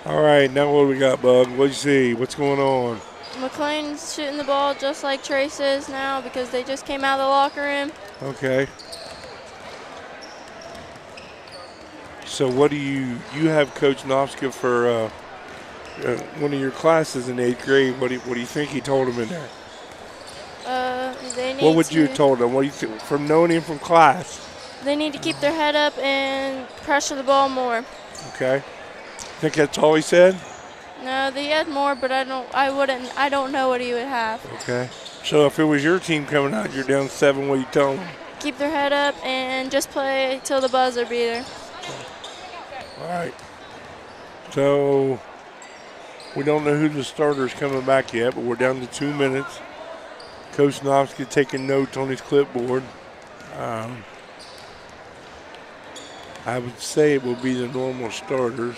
All right, now what do we got, Bug? What do you see? What's going on? McClain's shooting the ball just like Trace is now because they just came out of the locker room. Okay. So what do you have Coach Nofska for one of your classes in 8th grade? What do you think he told him in there? They need What would you have told him? What do you think from knowing him from class? They need to keep their head up and pressure the ball more. Okay. Think that's all he said? No, they had more, but I don't know what he would have. Okay. So if it was your team coming out, you're down 7, what do you tell them? Keep their head up and just play till the buzzer beater. All right. So we don't know who the starter's coming back yet, but we're down to 2 minutes. Coach Nofsky taking notes on his clipboard. I would say it will be the normal starters.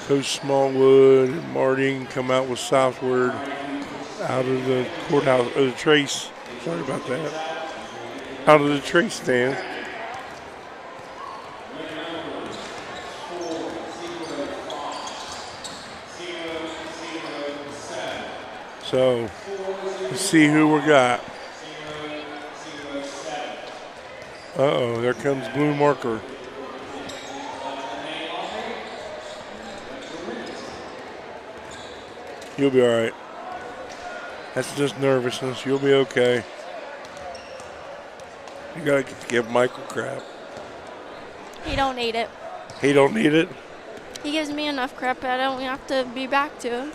Coach Smallwood and Martin come out with Southward out of the courthouse, or the Trace. Sorry about that. Out of the Trace stand. So let's see who we got. Uh-oh, there comes blue marker. You'll be all right. That's just nervousness. You'll be okay. You got to give Michael crap. He don't need it. He don't need it? He gives me enough crap. I don't have to be back to him.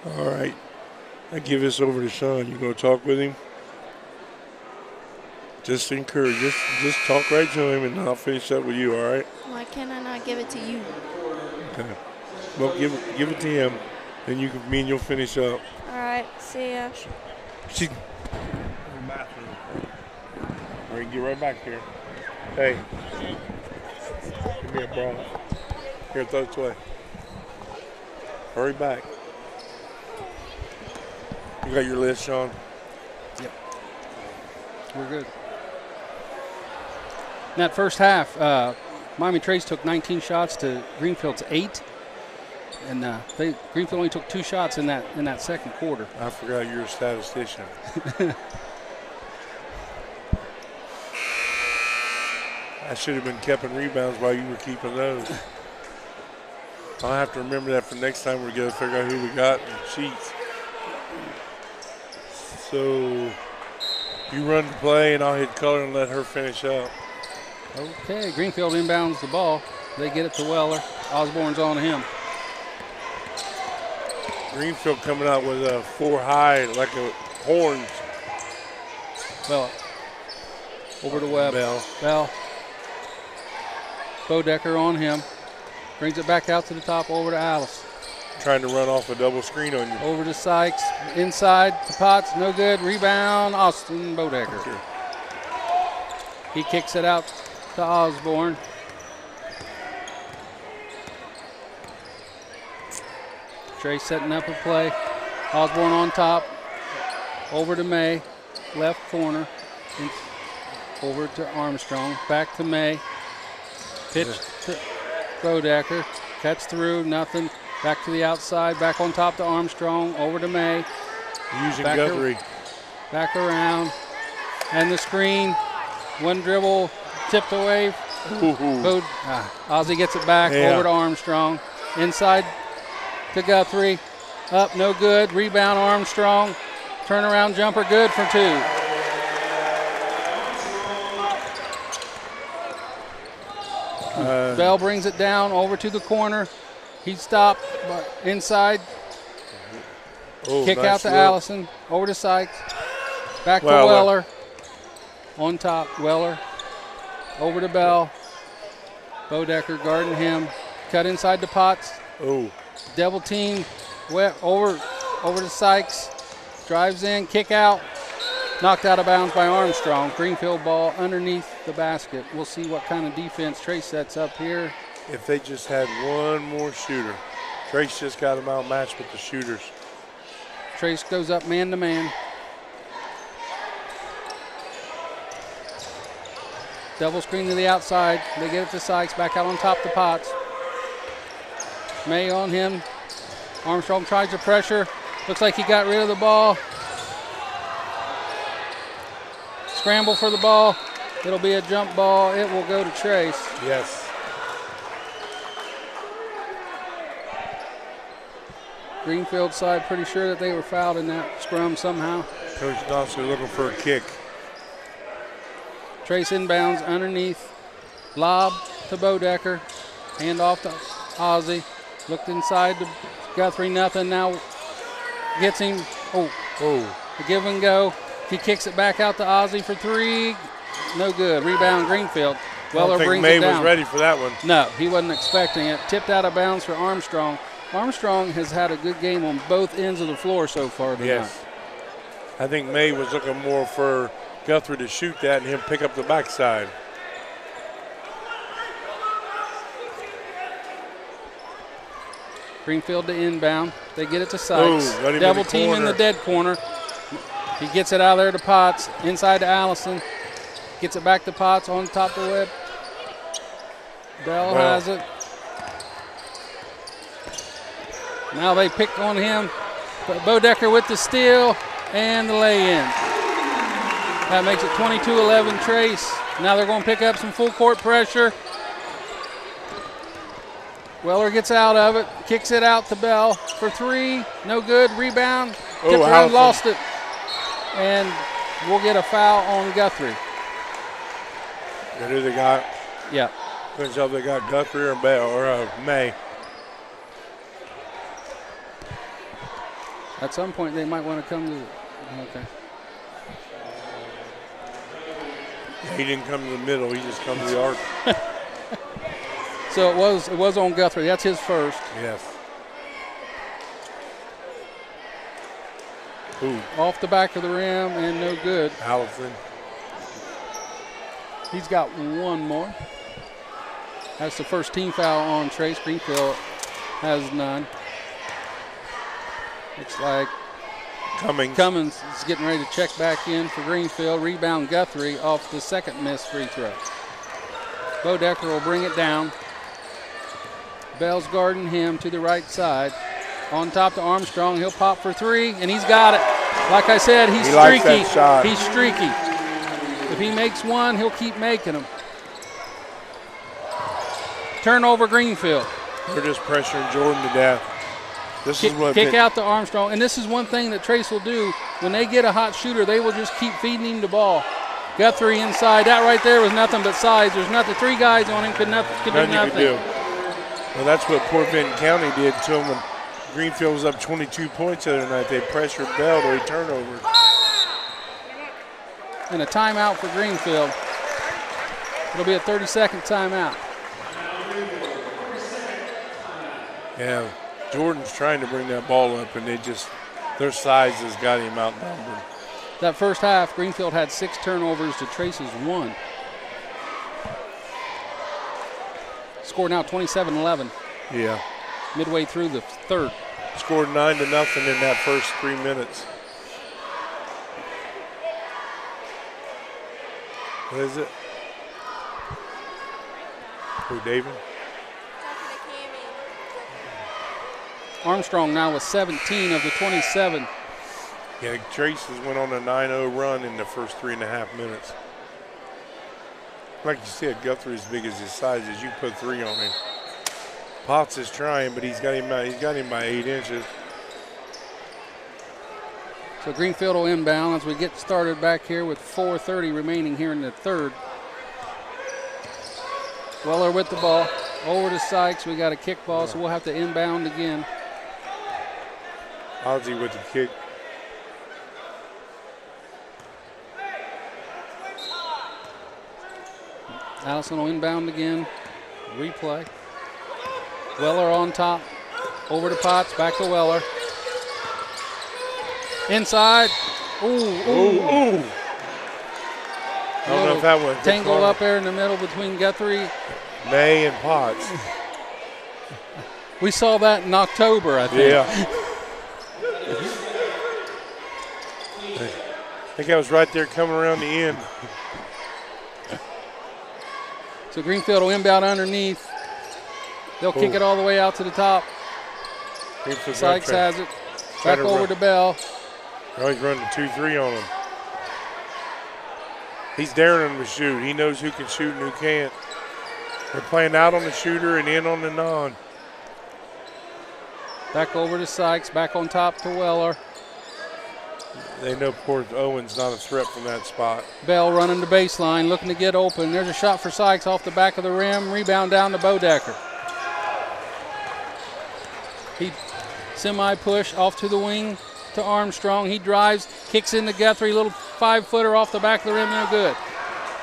All right. I give this over to Sean. You going to talk with him? Just encourage. Just talk right to him, and I'll finish up with you, all right? Why can't I not give it to you? Okay. Well, give it to him, then me and you'll finish up. All right. See ya. She. Bathroom. All right, get right back here. Hey. Give me a bra. Here, throw it this way. Hurry back. You got your list, Sean? Yep. We're good. In that first half, Miami Trace took 19 shots to Greenfield's 8. And Greenfield only took 2 shots in that second quarter. I forgot you're a statistician. I should have been keeping rebounds while you were keeping those. I'll have to remember that for next time we're going to figure out who we got in the sheets. So you run the play, and I'll hit color and let her finish up. Okay, Greenfield inbounds the ball. They get it to Weller. Osborne's on him. Greenfield coming out with a 4 high, like a horns. Bell. Over to Webb. Bell. Bodecker on him. Brings it back out to the top, over to Alice. Trying to run off a double screen on you. Over to Sykes. Inside to Potts. No good. Rebound. Austin Bodecker. Okay. He kicks it out to Osborne. Trey setting up a play. Osborne on top. Over to May. Left corner. Over to Armstrong. Back to May. Pitch to Bodecker. Cuts through. Nothing. Back to the outside. Back on top to Armstrong. Over to May. Using Guthrie. Back around. And the screen. One dribble. Tipped away. Ozzie gets it back. Yeah. Over to Armstrong. Inside to Guthrie. Up, no good. Rebound, Armstrong. Turnaround jumper, good for 2. Bell brings it down over to the corner. He stopped, but inside. Kick nice out to flip. Allison. Over to Sykes. Back to Weller. On top, Weller. Over to Bell. Bodecker guarding him. Cut inside to Potts. Oh. Double team. Over to Sykes. Drives in. Kick out. Knocked out of bounds by Armstrong. Greenfield ball underneath the basket. We'll see what kind of defense Trey sets up here. If they just had one more shooter. Trace just got him outmatched with the shooters. Trace goes up man to man. Double screen to the outside. They get it to Sykes. Back out on top to Potts. May on him. Armstrong tries to pressure. Looks like he got rid of the ball. Scramble for the ball. It'll be a jump ball. It will go to Trace. Yes. Greenfield side pretty sure that they were fouled in that scrum somehow. Coach Dawson looking for a kick. Trace inbounds underneath. Lob to Bodecker. Hand off to Ozzie. Looked inside to Guthrie. Nothing. Now gets him. Oh. The give and go. He kicks it back out to Ozzie for three. No good. Rebound Greenfield. Weller brings May it down. was ready for that one. No, he wasn't expecting it. Tipped out of bounds for Armstrong. Armstrong has had a good game on both ends of the floor so far tonight. Yes. I think May was looking more for Guthrie to shoot that and him pick up the backside. Greenfield to inbound. They get it to Sykes. Ooh, double team in the dead corner. He gets it out there to Potts. Inside to Allison. Gets it back to Potts on top of the whip. Bell has it. Now they pick on him. Bodecker with the steal and the lay-in. That makes it 22-11 Trace. Now they're going to pick up some full court pressure. Weller gets out of it, kicks it out to Bell for three. No good. Rebound. Tipped around, lost it. And we'll get a foul on Guthrie. And who they got? Yeah. Couldn't tell if they got Guthrie or Bell or May. At some point, they might want to come to the, okay. He didn't come to the middle. He just come to the arc. So it was on Guthrie. That's his first. Yes. Ooh. Off the back of the rim and no good. Allison. He's got one more. That's the first team foul on Trace. Greenfield has none. Looks like Cummins is getting ready to check back in for Greenfield. Rebound Guthrie off the second missed free throw. Bodecker will bring it down. Bell's guarding him to the right side. On top to Armstrong. He'll pop for three, and he's got it. Like I said, he's streaky. Likes that shot. He's streaky. If he makes one, he'll keep making them. Turnover Greenfield. They're just pressuring Jordan to death. Kick out to Armstrong. And this is one thing that Trace will do. When they get a hot shooter, they will just keep feeding him the ball. Guthrie inside. That right there was nothing but size. There's nothing. Three guys on him could do nothing. Well, that's what Port Benton County did to him when Greenfield was up 22 points the other night. They pressured Bell to a turnover. And a timeout for Greenfield. It'll be a 30-second timeout. Yeah, Jordan's trying to bring that ball up, and their size has got him outnumbered. That first half, Greenfield had 6 turnovers to Trace's 1. Score now 27-11. Yeah. Midway through the third. Scored 9-0 in that first 3 minutes. What is it? Who, David? Armstrong now with 17 of the 27. Yeah, Trace has went on a 9-0 run in the first 3.5 minutes. Like you said, Guthrie as big as his size is. You put 3 on him. Potts is trying, but he's got him by 8 inches. So Greenfield will inbound as we get started back here with 4:30 remaining here in the third. Weller with the ball. Over to Sykes. We got a kick ball, so we'll have to inbound again. Ozzie with the kick. Allison will inbound again. Replay. Weller on top. Over to Potts. Back to Weller. Inside. Ooh. I don't know if that one. Tangle up there in the middle between Guthrie. May and Potts. We saw that in October, I think. Yeah. I think I was right there coming around the end. So Greenfield will inbound underneath. They'll kick it all the way out to the top. Sykes has it. Back over to Bell. Oh, he's running 2-3 on him. He's daring him to shoot. He knows who can shoot and who can't. They're playing out on the shooter and in on the non. Back over to Sykes. Back on top to Weller. They know poor Owen's not a threat from that spot. Bell running the baseline, looking to get open. There's a shot for Sykes off the back of the rim. Rebound down to Bodecker. He semi-push off to the wing to Armstrong. He drives, kicks into Guthrie, little 5-footer off the back of the rim, no good.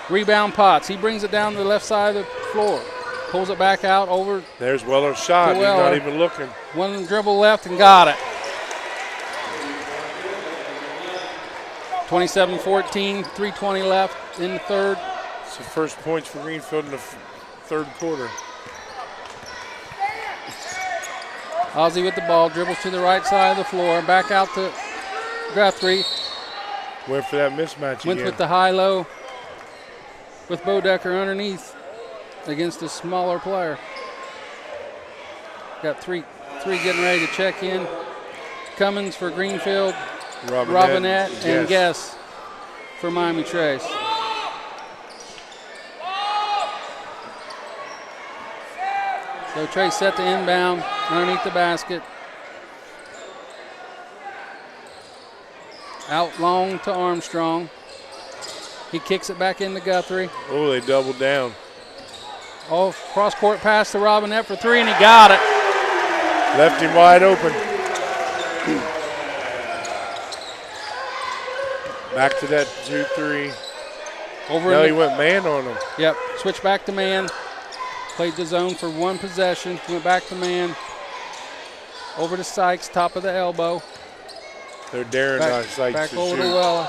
Rebound Potts. He brings it down to the left side of the floor. Pulls it back out over. There's Weller's shot. He's not even looking. One dribble left and got it. 27-14, 3:20 left in the third. It's the first points for Greenfield in the third quarter. Ozzie with the ball, dribbles to the right side of the floor, back out to Guthrie. Went for that mismatch Went again. with the high-low with Bodecker underneath against a smaller player. Got three getting ready to check in. Cummins for Greenfield. Robinette and Guess for Miami Trace. So Trace set the inbound underneath the basket. Out long to Armstrong. He kicks it back into Guthrie. Oh, they doubled down. Oh, cross-court pass to Robinette for three, and he got it. Left him wide open. Back to that 2-3. Now he went man on him. Yep, switch back to man. Played the zone for one possession. Went back to man. Over to Sykes, top of the elbow. They're daring Sykes back to over shoot. to Weller.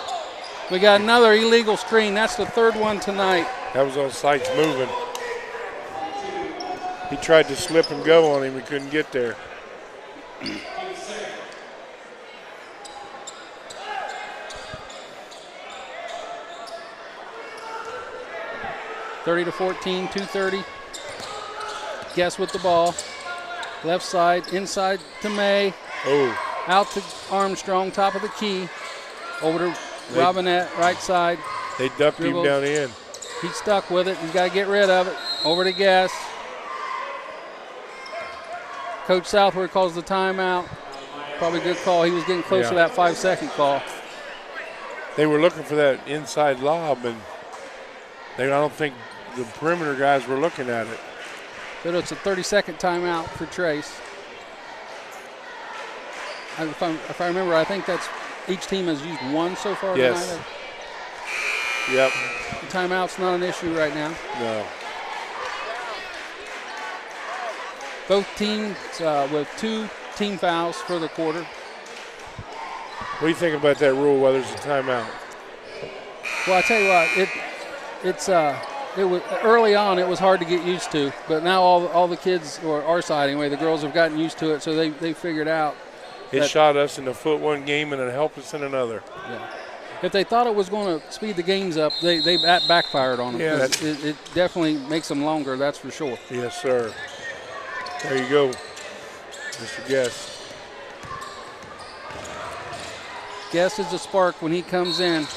We got another illegal screen. That's the third one tonight. That was on Sykes moving. He tried to slip and go on him. He couldn't get there. 30-14, 2:30. Guess with the ball. Left side, inside to May. Oh. Out to Armstrong, top of the key. Over to Robinette, right side. They ducked him down in. He's stuck with it. He's got to get rid of it. Over to Guess. Coach Southward calls the timeout. Probably a good call. He was getting close to that 5-second call. They were looking for that inside lob, and I don't think the perimeter guys were looking at it. So it's a 30-second timeout for Trace. If I remember, I think that's each team has used one so far tonight. Yep. The timeout's not an issue right now. No. Both teams with 2 team fouls for the quarter. What do you think about that rule, whether it's a timeout? Well, I tell you what, it was early on. It was hard to get used to, but now all the kids, or our side anyway, the girls have gotten used to it, so they figured out. It shot us in the foot one game and it helped us in another. Yeah. If they thought it was going to speed the games up, they backfired on them. Yeah, it definitely makes them longer, that's for sure. Yes, sir. There you go, Mr. Guest. Guest is a spark when he comes in.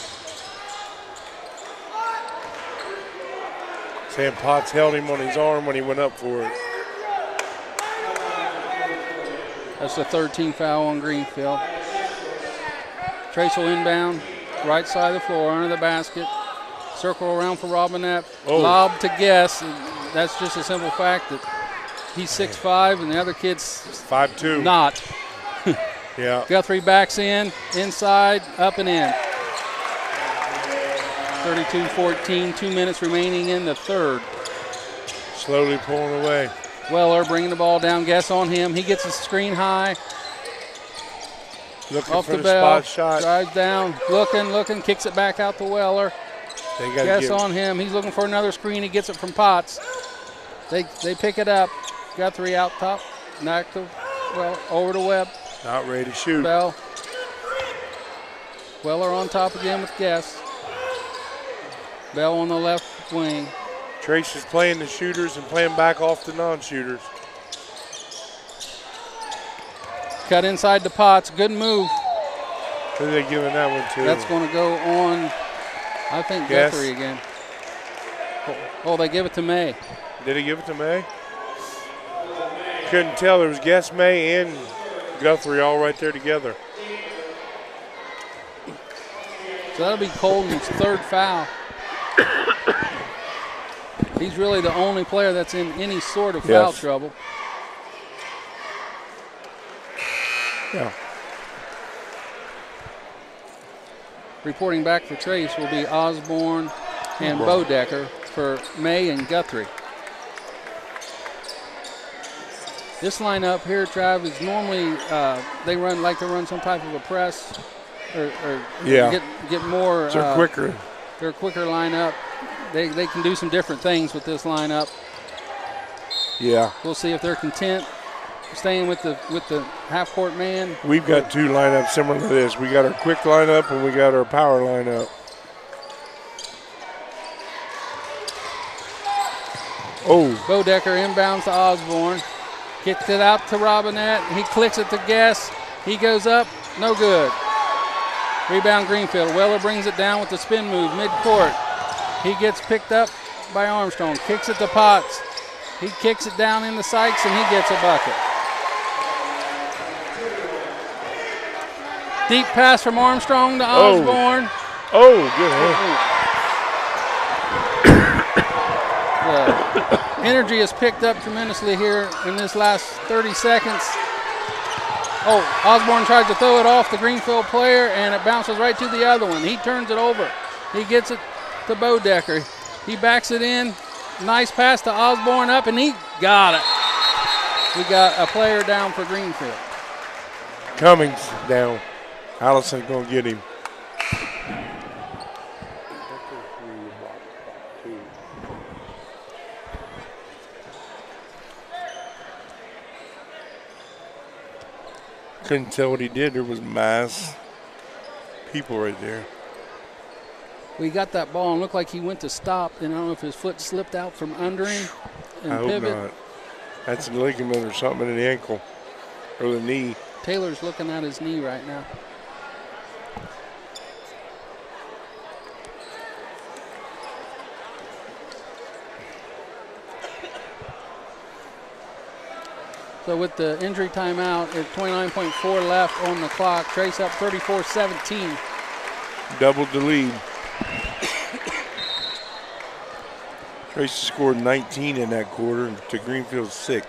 Sam Potts held him on his arm when he went up for it. That's the third team foul on Greenfield. Trace will inbound, right side of the floor, under the basket. Circle around for Robinette. Lob to Guess. That's just a simple fact that he's 6'5", and the other kid's 5'2". Not. Yeah. Guthrie backs in, inside, up and in. 32-14, 2 minutes remaining in the third. Slowly pulling away. Weller bringing the ball down, Guess on him. He gets a screen high. Looking off for the Bell. spot shot. Drives down, looking, kicks it back out to Weller. Guess on him. He's looking for another screen. He gets it from Potts. They pick it up. Guthrie out top. Back to, over to Webb. Not ready to shoot. Bell. Weller on top again with Guess. Bell on the left wing. Trace is playing the shooters and playing back off the non-shooters. Cut inside the Potts. Good move. Who are they giving that one to? That's going to go on, I think, Guthrie again. Oh, they give it to May. Did he give it to May? Couldn't tell. There was Guess, May, and Guthrie all right there together. So that'll be Colton's third foul. He's really the only player that's in any sort of foul trouble. Yeah. Reporting back for Trace will be Osborne and Bodecker for May and Guthrie. This lineup here, Trav, is normally they like to run some type of a press or get more. They're quicker. They're a quicker lineup. They can do some different things with this lineup. Yeah. We'll see if they're content staying with the half-court man. We've got two lineups similar to this. We got our quick lineup and we got our power lineup. Oh. Bodecker inbounds to Osborne. Gets it out to Robinette. He clicks it to Guess. He goes up. No good. Rebound Greenfield. Weller brings it down with the spin move mid-court. He gets picked up by Armstrong. Kicks it to Potts. He kicks it down in the Sykes and he gets a bucket. Deep pass from Armstrong to Osborne. Oh, good The energy is picked up tremendously here in this last 30 seconds. Oh, Osborne tries to throw it off the Greenfield player, and it bounces right to the other one. He turns it over. He gets it to Bodecker. He backs it in. Nice pass to Osborne up, and he got it. We got a player down for Greenfield. Cummings down. Allison's going to get him. Couldn't tell what he did. There was mass people right there. We got that ball and looked like he went to stop, and I don't know if his foot slipped out from under him and I hope pivot. not. That's a ligament or something in the ankle or the knee. Taylor's looking at his knee right now. So with the injury timeout, at 29.4 left on the clock, Trace up 34-17. Doubled the lead. Trace scored 19 in that quarter to Greenfield's 6.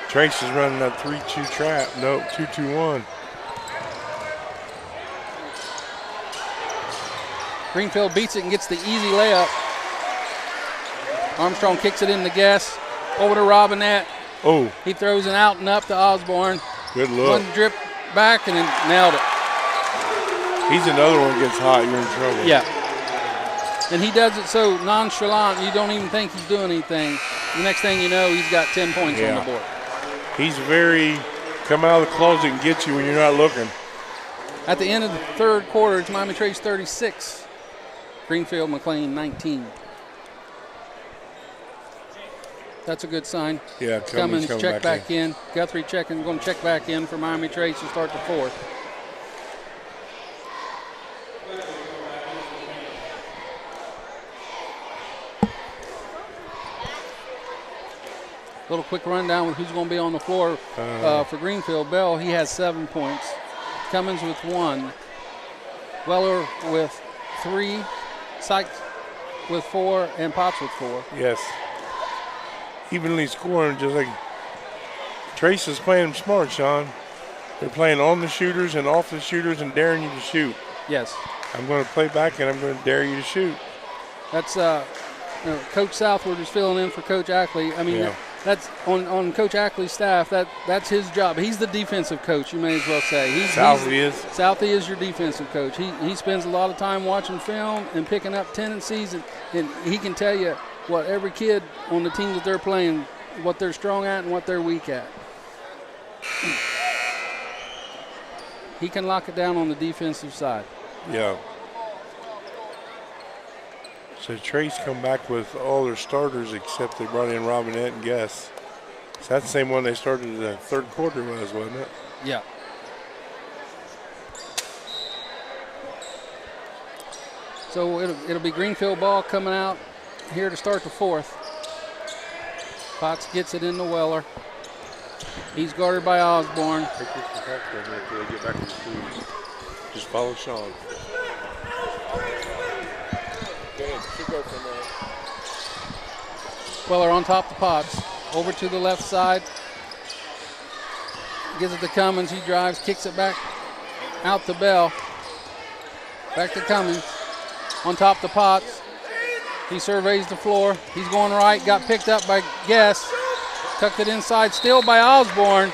Trace is running that 3-2 trap. No, 2-2-1. Greenfield beats it and gets the easy layup. Armstrong kicks it in the Guess. Over to Robinette. Oh. He throws an out and up to Osborne. Good look. One drip back and then nailed it. He's another one that gets hot, you're in trouble. Yeah. And he does it so nonchalant, you don't even think he's doing anything. The next thing you know, he's got 10 points on the board. He's very come out of the closet and get you when you're not looking. At the end of the third quarter, it's Miami Trace 36. Greenfield McClain 19. That's a good sign. Yeah, Cummins check back in. Guthrie going to check back in for Miami Trace to start the fourth. Little quick rundown with who's going to be on the floor for Greenfield. Bell, he has 7 points. Cummins with 1. Weller with 3. Sykes with 4. And Potts with 4. Yes. Evenly scoring, just like Trace is playing smart, Sean. They're playing on the shooters and off the shooters and daring you to shoot. Yes. I'm going to play back and I'm going to dare you to shoot. That's Coach Southward is filling in for Coach Ackley. I mean, That's on Coach Ackley's staff. That's his job. He's the defensive coach, you may as well say. Southie is your defensive coach. He spends a lot of time watching film and picking up tendencies, and he can tell you what every kid on the team that they're playing, what they're strong at and what they're weak at. He can lock it down on the defensive side. Yeah. So Trace come back with all their starters except they brought in Robinette and Guess. So that's the same one they started in the third quarter wasn't it? Yeah. So it'll be Greenfield ball coming out here to start the fourth. Potts gets it into Weller. He's guarded by Osborne. Take this from back there until they get back to the food. Just follow Sean. Weller on top of Potts. Over to the left side. Gives it to Cummins. He drives, kicks it back out to Bell. Back to Cummins. On top to Potts. He surveys the floor. He's going right. Got picked up by Guess. Tucked it inside. Still by Osborne.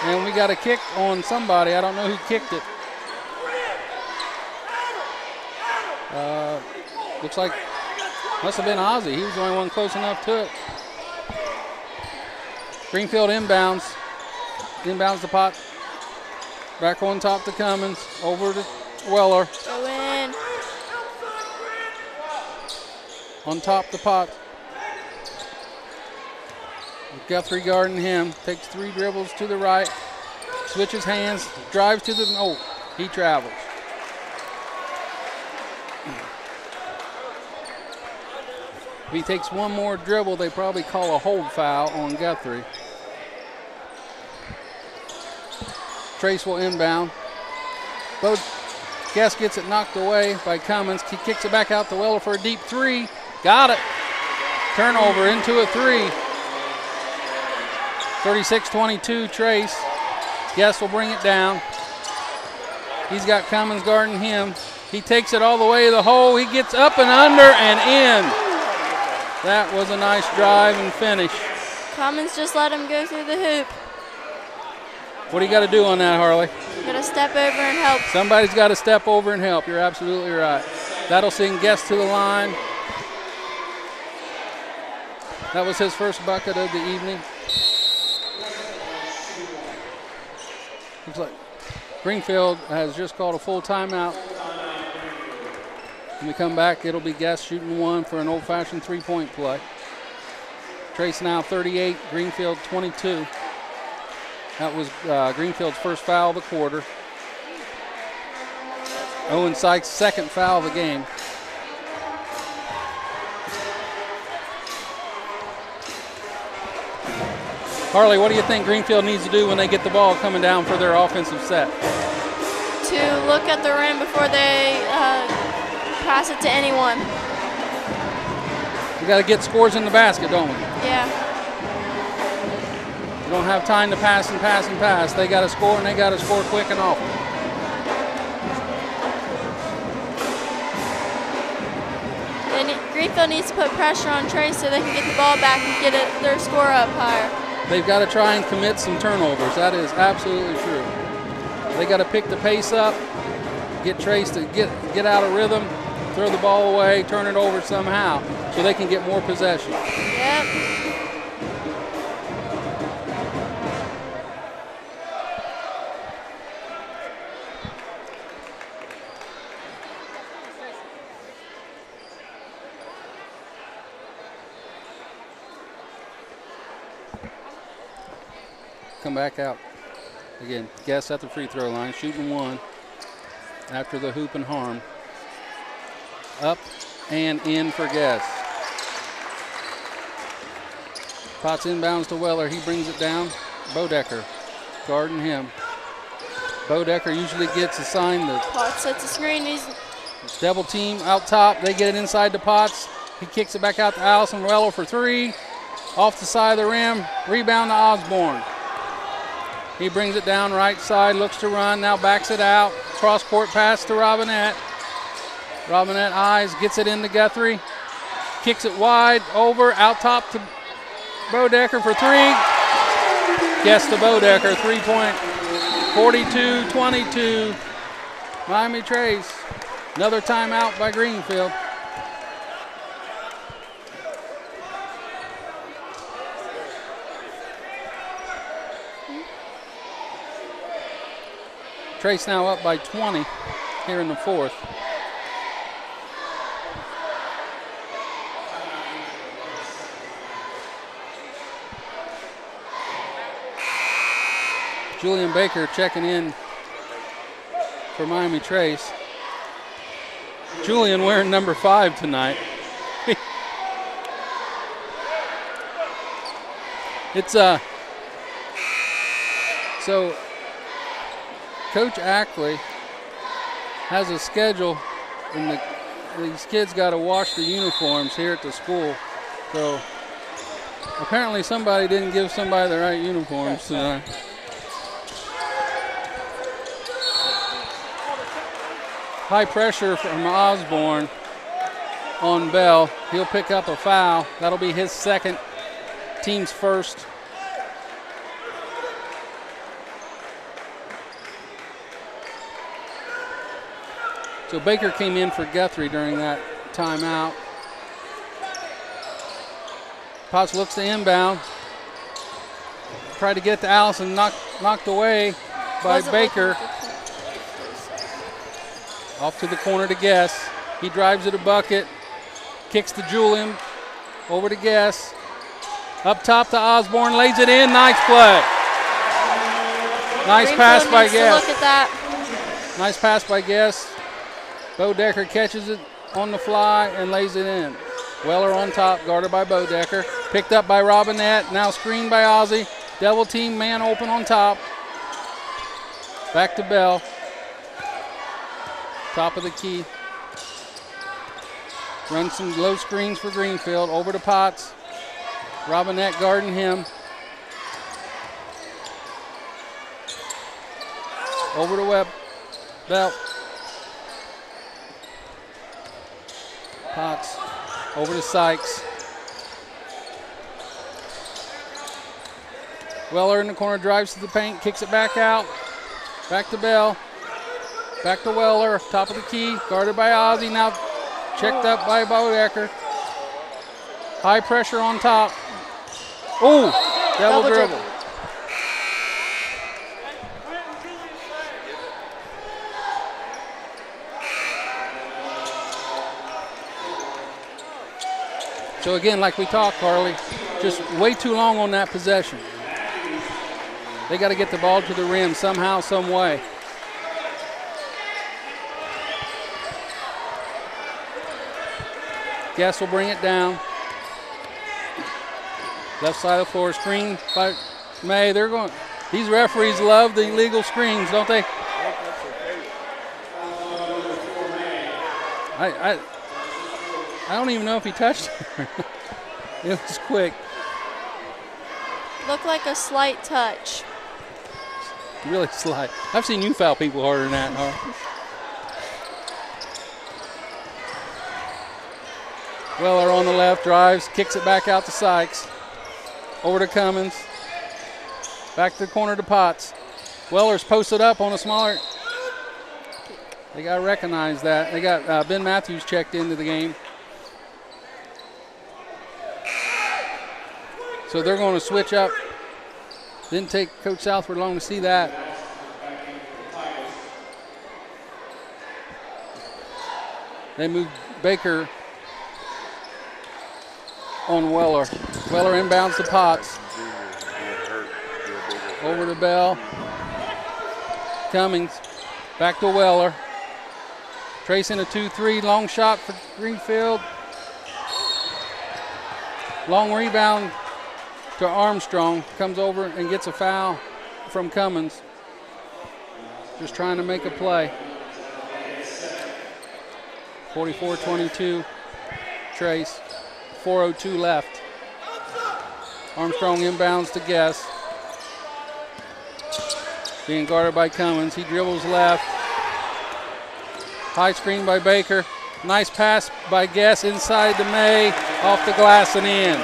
And we got a kick on somebody. I don't know who kicked it. Looks like must have been Ozzie. He was the only one close enough to it. Greenfield inbounds. Inbounds the pot. Back on top to Cummins. Over to Weller. Go in. On top the pot. Guthrie guarding him. Takes 3 dribbles to the right. Switches hands. Drives to the. Oh, he travels. If he takes one more dribble, they probably call a hold foul on Guthrie. Trace will inbound. Guess gets it knocked away by Cummins. He kicks it back out to Weller for a deep 3. Got it. Turnover into a 3. 36-22 Trace. Guess will bring it down. He's got Cummins guarding him. He takes it all the way to the hole. He gets up and under and in. That was a nice drive and finish. Cummins just let him go through the hoop. What do you got to do on that, Harley? You got to step over and help. Somebody's got to step over and help. You're absolutely right. That'll send Guest to the line. That was his first bucket of the evening. Looks like Greenfield has just called a full timeout. When we come back, it'll be Guest shooting 1 for an old-fashioned 3-point play. Trace now 38, Greenfield 22. That was Greenfield's first foul of the quarter. Owen Sykes' second foul of the game. Harley, what do you think Greenfield needs to do when they get the ball coming down for their offensive set? To look at the rim before they pass it to anyone. We got to get scores in the basket, don't we? Yeah. We don't have time to pass and pass and pass. They got to score, and they got to score quick and often. Greenfield needs to put pressure on Trace so they can get the ball back and get their score up higher. They've got to try and commit some turnovers. That is absolutely true. They got to pick the pace up, get Trace to get out of rhythm, throw the ball away, turn it over somehow so they can get more possession. Yep. Come back out. Again, Guess at the free throw line, shooting 1 after the hoop and harm. Up and in for Guess. Potts inbounds to Weller. He brings it down. Bodecker guarding him. Bodecker usually gets assigned the Potts sets a screen. He's double team out top. They get it inside to Potts. He kicks it back out to Allison Weller for 3. Off the side of the rim. Rebound to Osborne. He brings it down right side, looks to run, now backs it out. Cross-court pass to Robinette. Robinette eyes, gets it into Guthrie. Kicks it wide, over, out top to Bodecker for three. Guess to Bodecker, 3-point, 42-22. Miami Trace. Another timeout by Greenfield. Trace now up by 20 here in the fourth. Julian Baker checking in for Miami Trace. Julian wearing number 5 tonight. It's so Coach Ackley has a schedule, and these kids got to wash the uniforms here at the school. So apparently somebody didn't give somebody the right uniforms tonight. High pressure from Osborne on Bell. He'll pick up a foul. That'll be his second, team's first. So Baker came in for Guthrie during that timeout. Potts looks to inbound. Tried to get to Allison, knocked away by Baker. Off to the corner to Guess. He drives to the bucket. Kicks to Julian. Over to Guess. Up top to Osborne. Lays it in. Nice play. Nice pass by Guess. Look at that. Nice pass by Guess. Bodecker catches it on the fly and lays it in. Weller on top, guarded by Bodecker. Picked up by Robinette. Now screened by Ozzie. Double team, man open on top. Back to Bell. Top of the key. Run some low screens for Greenfield. Over to Potts. Robinette guarding him. Over to Webb. Bell. Potts. Over to Sykes. Weller in the corner, drives to the paint, kicks it back out. Back to Bell. Back to Weller, top of the key, guarded by Ozzie, now checked up by Bodecker. High pressure on top. Ooh, double dribble. So again, like we talked, Carly, just way too long on that possession. They got to get the ball to the rim somehow, some way. Guess will bring it down. Left side of the floor, screen by May. They're going. These referees love the illegal screens, don't they? I don't even know if he touched it. It was quick. Looked like a slight touch. Really slight. I've seen you foul people harder than that. Huh? Weller on the left, drives, kicks it back out to Sykes. Over to Cummins. Back to the corner to Potts. Weller's posted up on a smaller. They got to recognize that. They got Ben Matthews checked into the game. So they're going to switch up. Didn't take Coach Southward long to see that. They move Baker on Weller. Weller inbounds to Potts. Over to Bell. Cummings. Back to Weller. Tracing a 2-3. Long shot for Greenfield. Long rebound to Armstrong. Comes over and gets a foul from Cummins. Just trying to make a play. 44-22. Trace. 4:02 left. Armstrong inbounds to Guess. Being guarded by Cummins. He dribbles left. High screen by Baker. Nice pass by Guess inside to May. Off the glass and in.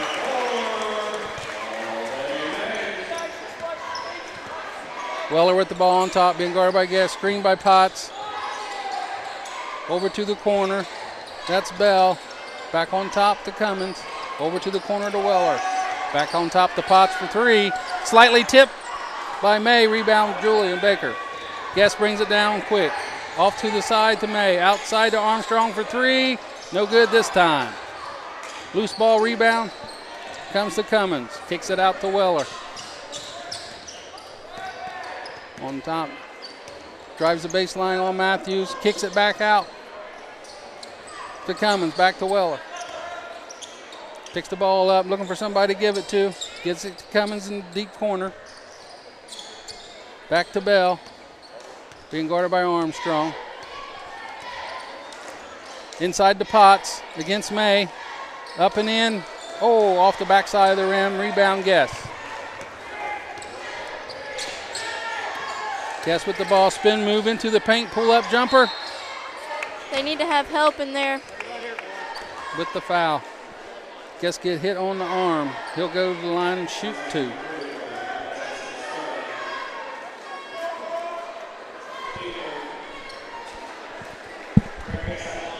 Weller with the ball on top, being guarded by Guest. Screen by Potts. Over to the corner. That's Bell. Back on top to Cummins. Over to the corner to Weller. Back on top to Potts for three. Slightly tipped by May. Rebound Julian Baker. Guest brings it down quick. Off to the side to May. Outside to Armstrong for three. No good this time. Loose ball rebound. Comes to Cummins. Kicks it out to Weller. On top. Drives the baseline on Matthews. Kicks it back out to Cummins. Back to Weller. Picks the ball up. Looking for somebody to give it to. Gets it to Cummins in the deep corner. Back to Bell. Being guarded by Armstrong. Inside to Potts. Against May. Up and in. Oh, off the backside of the rim. Rebound Guest. Guest with the ball. Spin move into the paint. Pull up jumper. They need to have help in there. With the foul. Guest get hit on the arm. He'll go to the line and shoot two.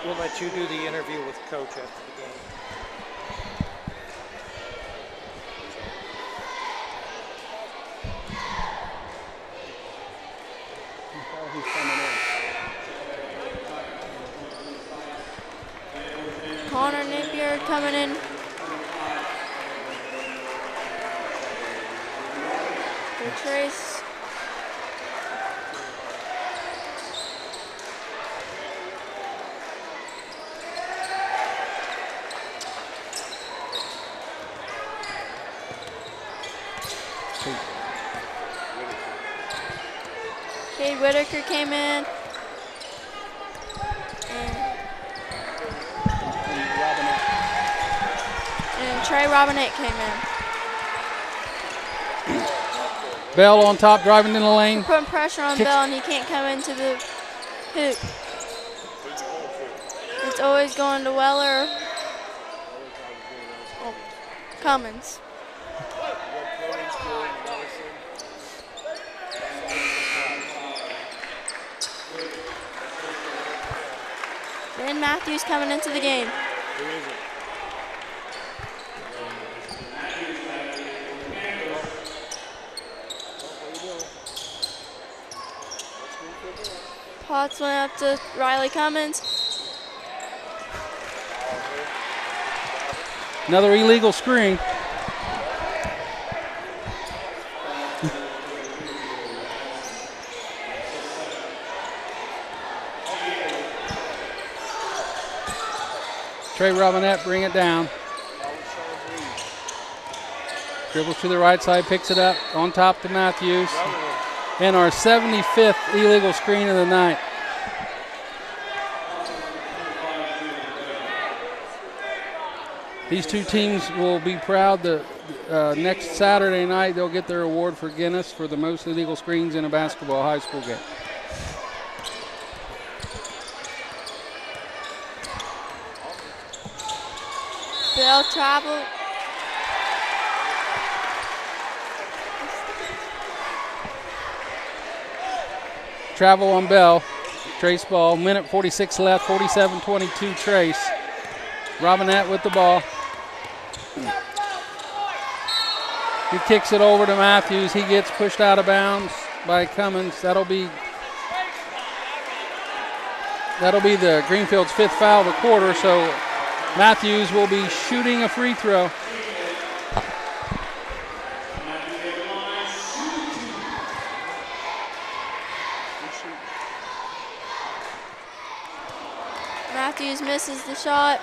We'll let you do the interview with Coach after the game. Connor Napier coming in. For Trace. Cade Whitaker came in. And Trey Robinette came in. Bell on top, driving in the lane. We're putting pressure on Bell, and he can't come into the hoop. It's always going to Weller. Oh, Cummins. Ben Matthews coming into the game. Potts went up to Riley Cummins. Another illegal screen. Trey Robinette bring it down. Dribbles to the right side, picks it up on top to Matthews. And our 75th illegal screen of the night. These two teams will be proud that next Saturday night they'll get their award for Guinness for the most illegal screens in a basketball high school game. Bell travel. Travel on Bell. Trace ball. Minute 46 left. 47-22 Trace. Robinette with the ball. He kicks it over to Matthews. He gets pushed out of bounds by Cummins. That'll be the Greenfield's fifth foul of the quarter. So Matthews will be shooting a free throw. Matthews misses the shot.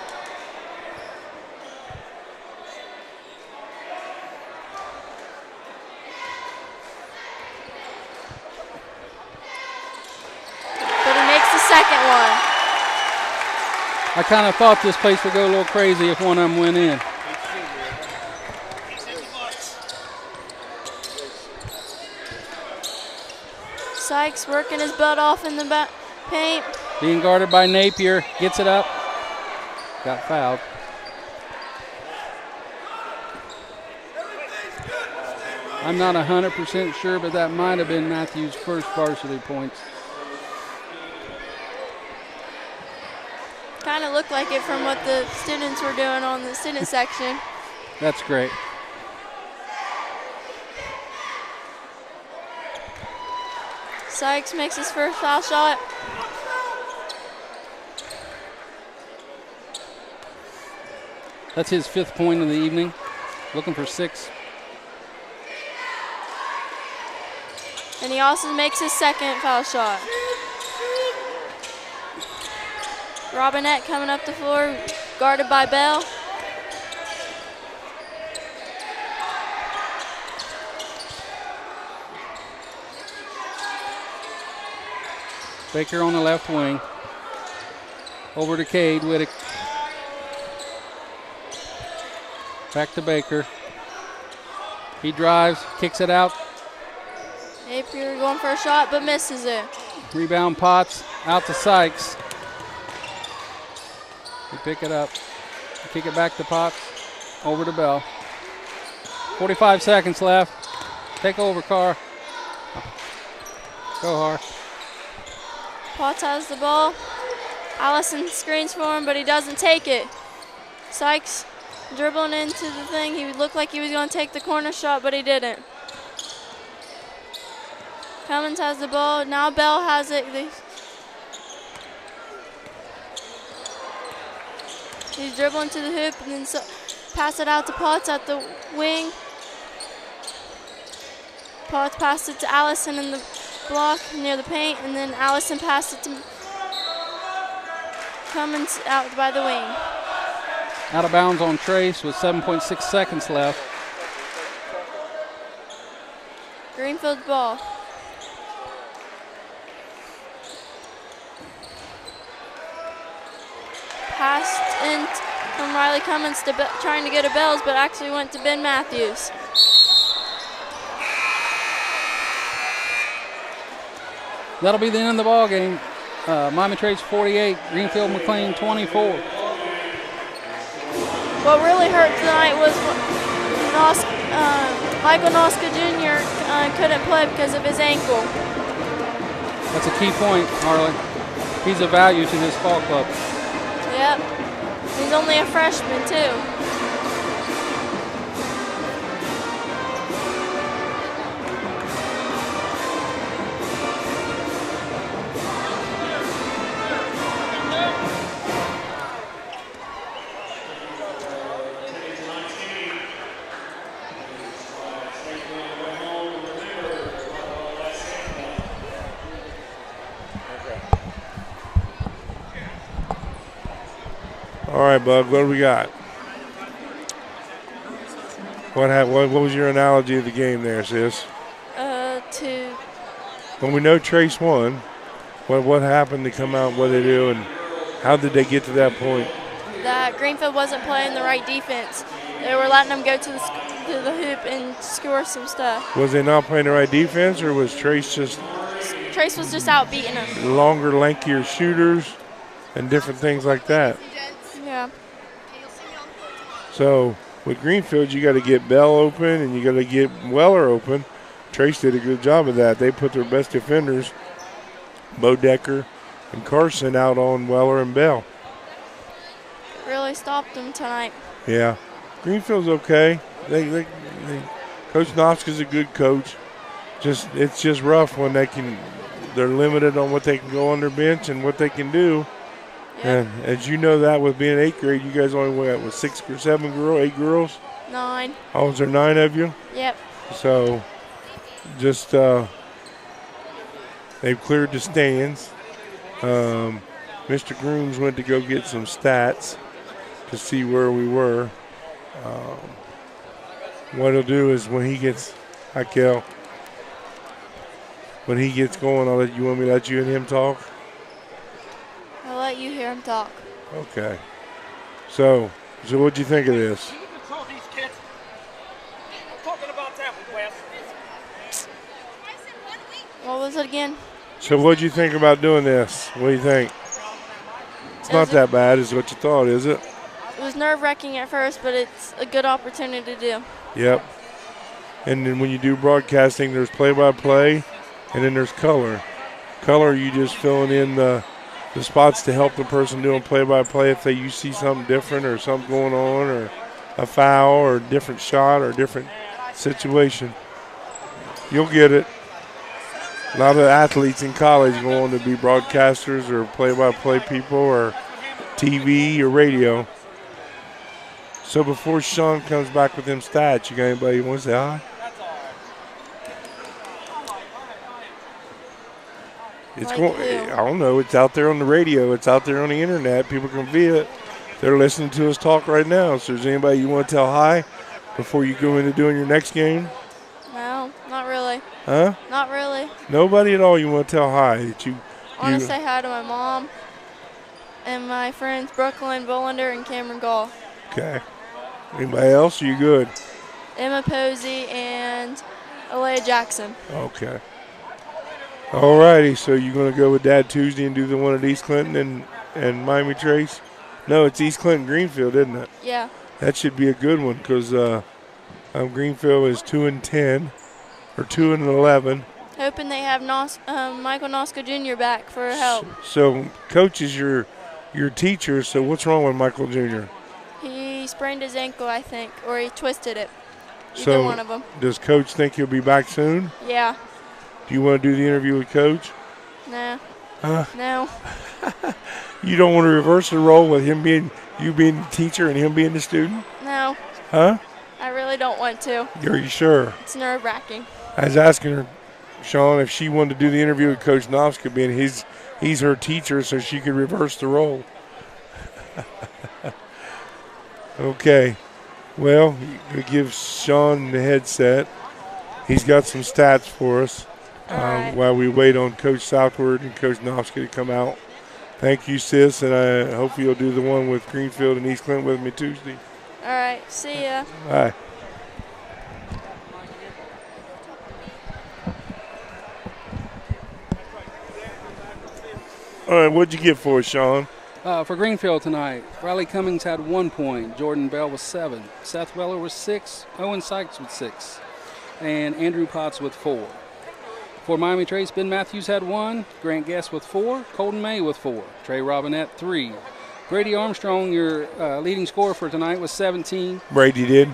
But he makes the second one. I kind of thought this place would go a little crazy if one of them went in. Sykes working his butt off in the paint. Being guarded by Napier. Gets it up. Got fouled. I'm not 100% sure, but that might have been Matthews' first varsity points. Kind of looked like it from what the students were doing on the student section. That's great. Sykes makes his first foul shot. That's his 5th point of the evening. Looking for 6. And he also makes his 2nd foul shot. Robinette coming up the floor, guarded by Bell. Baker on the left wing. Over to Cade. Whittick. Back to Baker. He drives, kicks it out. Napier going for a shot, but misses it. Rebound Potts, out to Sykes. They pick it up. They kick it back to Potts. Over to Bell. 45 seconds left. Take over, Carr. Go hard. Potts has the ball. Allison screens for him, but he doesn't take it. Sykes dribbling into the thing. He looked like he was going to take the corner shot, but he didn't. Cummins has the ball. Now Bell has it. He's dribbling to the hoop and then pass it out to Potts at the wing. Potts passed it to Allison in the block near the paint, and then Allison passed it to Cummins out by the wing. Out of bounds on Trace with 7.6 seconds left. Greenfield's ball. Passed in from Riley Cummins to trying to go to Bells, but actually went to Ben Matthews. That'll be the end of the ball game. Miami Trace 48, Greenfield McClain 24. What really hurt tonight was Michael Noska Jr. Couldn't play because of his ankle. That's a key point, Harley. He's a value to this ball club. Yep. He's only a freshman, too. All right, Bud, what do we got? What was your analogy of the game there, sis? When we know Trace won, what happened to come out, what they do, and how did they get to that point? That Greenfield wasn't playing the right defense. They were letting them go to the hoop and score some stuff. Was they not playing the right defense, or was Trace just... Trace was just out beating them. Longer, lankier shooters and different things like that. Yeah. So with Greenfield, you got to get Bell open and you got to get Weller open. Trace did a good job of that. They put their best defenders, Bodecker and Carson, out on Weller and Bell. Really stopped them tonight. Yeah. Greenfield's okay. Coach Noska's a good coach. It's just rough when they're limited on what they can go on their bench and what they can do. Yep. And as you know that with being 8th grade, you guys only went with 6 or 7 girls, 8 girls? 9. Oh, is there 9 of you? Yep. So just they've cleared the stands. Mr. Grooms went to go get some stats to see where we were. What he'll do is when he gets, when he gets going, you want me to let you and him talk? I'll let you hear him talk. Okay. So what'd you think of this? You control these kids. I'm talking about that one, Wes. What was it again? So what'd you think about doing this? What do you think? It's not that bad is what you thought, is it? It was nerve-wracking at first, but it's a good opportunity to do. Yep. And then when you do broadcasting, there's play-by-play, and then there's color. Color, you just filling in the spots to help the person doing play-by-play if you see something different or something going on or a foul or a different shot or a different situation. You'll get it. A lot of athletes in college go on to be broadcasters or play-by-play people or TV or radio. So before Sean comes back with them stats, you got anybody who wants to say hi? It's I don't know. It's out there on the radio. It's out there on the internet. People can view it. They're listening to us talk right now. So is there anybody you want to tell hi before you go into doing your next game? No, not really. Huh? Not really. Nobody at all you want to tell hi? That I want to say hi to my mom and my friends Brooklyn Bolander and Cameron Gall. Okay. Anybody else? Are you good? Emma Posey and Alea Jackson. Okay. All righty. So you're going to go with Dad Tuesday and do the one at East Clinton and Miami Trace? No, it's East Clinton Greenfield, isn't it? Yeah. That should be a good one because Greenfield is 2-10 or 2-11. Hoping they have Michael Noska Jr. back for help. So Coach is your teacher. So what's wrong with Michael Jr.? He sprained his ankle, I think, or he twisted it. So one of them. Does Coach think he'll be back soon? Yeah. Do you want to do the interview with Coach? No. Huh? No. You don't want to reverse the role with you being the teacher and him being the student? No. Huh? I really don't want to. Are you sure? It's nerve-wracking. I was asking her, Sean, if she wanted to do the interview with Coach Novska, being he's her teacher, so she could reverse the role. Okay. Well, we give Sean the headset. He's got some stats for us right. while we wait on Coach Southward and Coach Novska to come out. Thank you, sis, and I hope you'll do the one with Greenfield and East Clinton with me Tuesday. All right. See ya. Bye. All right, what'd you get for us, Sean? For Greenfield tonight, Riley Cummings had 1 point. Jordan Bell was 7. Seth Weller was 6. Owen Sykes with 6. And Andrew Potts with 4. For Miami Trace, Ben Matthews had 1. Grant Guest with 4. Colton May with 4. Trey Robinette, 3. Brady Armstrong, your leading scorer for tonight, was 17. Brady did.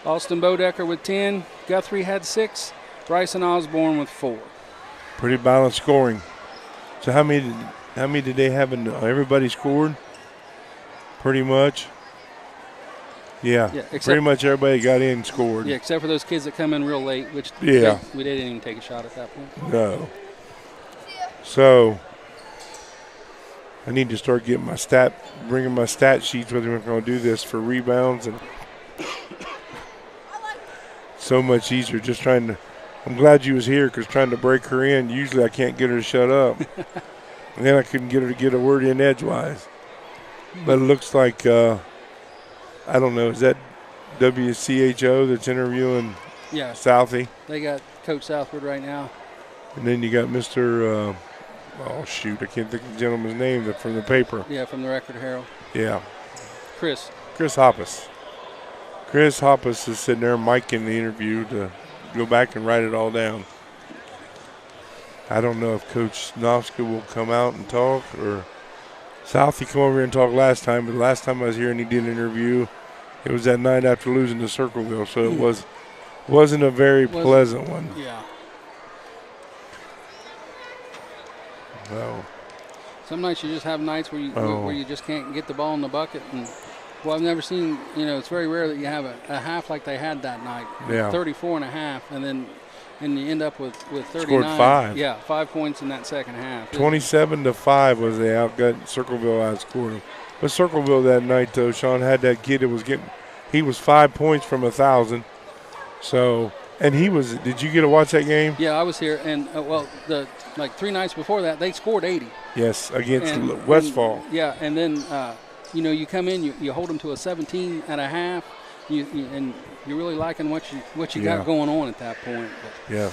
Austin Bodecker with 10. Guthrie had 6. Bryson Osborne with 4. Pretty balanced scoring. So how many did they have? Everybody scored? Pretty much. Yeah, pretty much everybody got in and scored. Yeah, except for those kids that come in real late, which we didn't even take a shot at that point. No. So I need to start getting bringing my stat sheets with me if I'm going to do this for rebounds and so much easier. Just trying to. I'm glad you was here because trying to break her in. Usually I can't get her to shut up, and then I couldn't get her to get a word in edgewise. But it looks like. I don't know. Is that WCHO that's interviewing Southie? They got Coach Southward right now. And then you got Mr. I can't think of the gentleman's name from the paper. Yeah, from the Record Herald. Yeah. Chris Hoppus. Chris Hoppus is sitting there micing the interview to go back and write it all down. I don't know if Coach Novska will come out and talk or Southie come over here and talk last time, but the last time I was here and he did an interview, it was that night after losing to Circleville, so it wasn't a very pleasant one. Yeah. Well, some nights you just have nights where you just can't get the ball in the bucket. And I've never seen, it's very rare that you have a half like they had that night, 34 and a half, and you end up with 39. Scored 5. Yeah, 5 points in that second half. 27-5 was they outgot Circleville outscored them. But Circleville that night, though, Sean had that kid that was he was 5 points from 1,000. So, and did you get to watch that game? Yeah, I was here. And, 3 nights before that, they scored 80. Yes, against Westfall. And then, you come in, you hold them to a 17 and a half, and you're really liking what you got going on at that point. But. Yeah.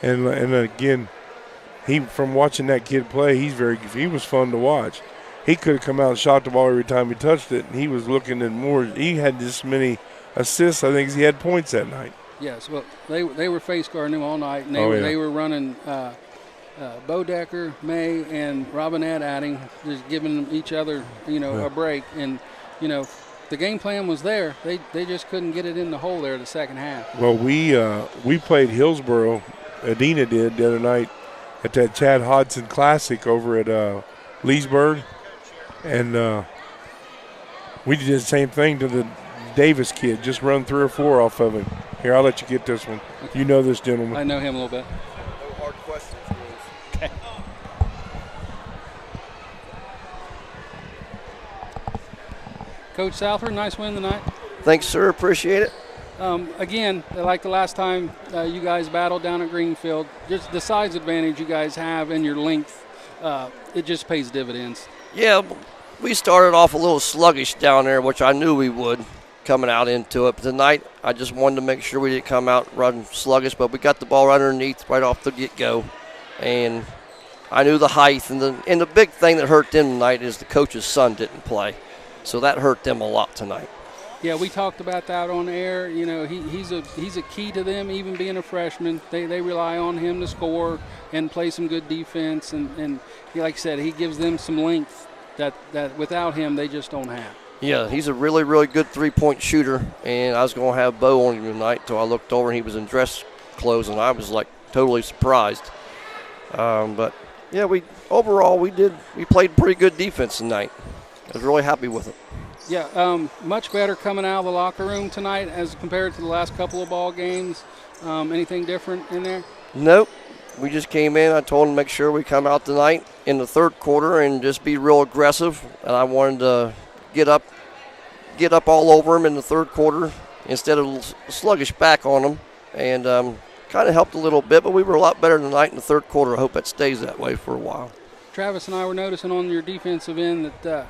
And again, from watching that kid play, he was fun to watch. He could have come out and shot the ball every time he touched it, and he was looking at more. He had this many assists, I think, as he had points that night. Yes, well, they were face guarding him all night, and they were running Bodecker, May, and Robinette at him, just giving each other, a break. And, the game plan was there. They just couldn't get it in the hole there the second half. Well, we played Hillsboro, Adina did the other night, at that Chad Hodson Classic over at Leesburg. And we did the same thing to the Davis kid, just run 3 or 4 off of him. Here, I'll let you get this one. You know this gentleman. I know him a little bit. No hard questions, rules. Okay. Coach Southard, nice win tonight. Thanks, sir. Appreciate it. Again, like the last time you guys battled down at Greenfield, just the size advantage you guys have and your length, it just pays dividends. Yeah, we started off a little sluggish down there, which I knew we would coming out into it. But tonight, I just wanted to make sure we didn't come out running sluggish, but we got the ball right underneath right off the get-go. And I knew the height. And the big thing that hurt them tonight is the coach's son didn't play. So that hurt them a lot tonight. Yeah, we talked about that on air. He's a key to them, even being a freshman. They rely on him to score and play some good defense. And like I said, he gives them some length that without him they just don't have. Yeah, he's a really, really good three-point shooter. And I was going to have Bo on him tonight until I looked over and he was in dress clothes, and I was like totally surprised. But yeah, we played pretty good defense tonight. I was really happy with it. Yeah, much better coming out of the locker room tonight as compared to the last couple of ball games. Anything different in there? Nope. We just came in. I told them to make sure we come out tonight in the third quarter and just be real aggressive. And I wanted to get up all over them in the third quarter instead of sluggish back on them. And kind of helped a little bit, but we were a lot better tonight in the third quarter. I hope that stays that way for a while. Travis and I were noticing on your defensive end that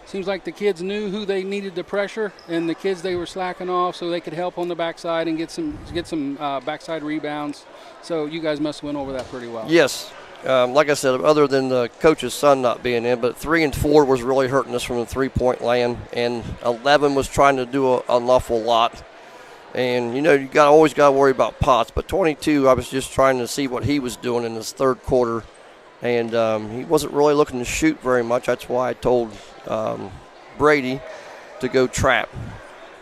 seems like the kids knew who they needed to pressure, and the kids they were slacking off so they could help on the backside and get some backside rebounds. So you guys must have went over that pretty well. Yes. Like I said, other than the coach's son not being in, but 3 and 4 was really hurting us from the three-point land, and 11 was trying to do an awful lot. And, you always got to worry about Potts. But 22, I was just trying to see what he was doing in his third quarter. And he wasn't really looking to shoot very much. That's why I told Brady to go trap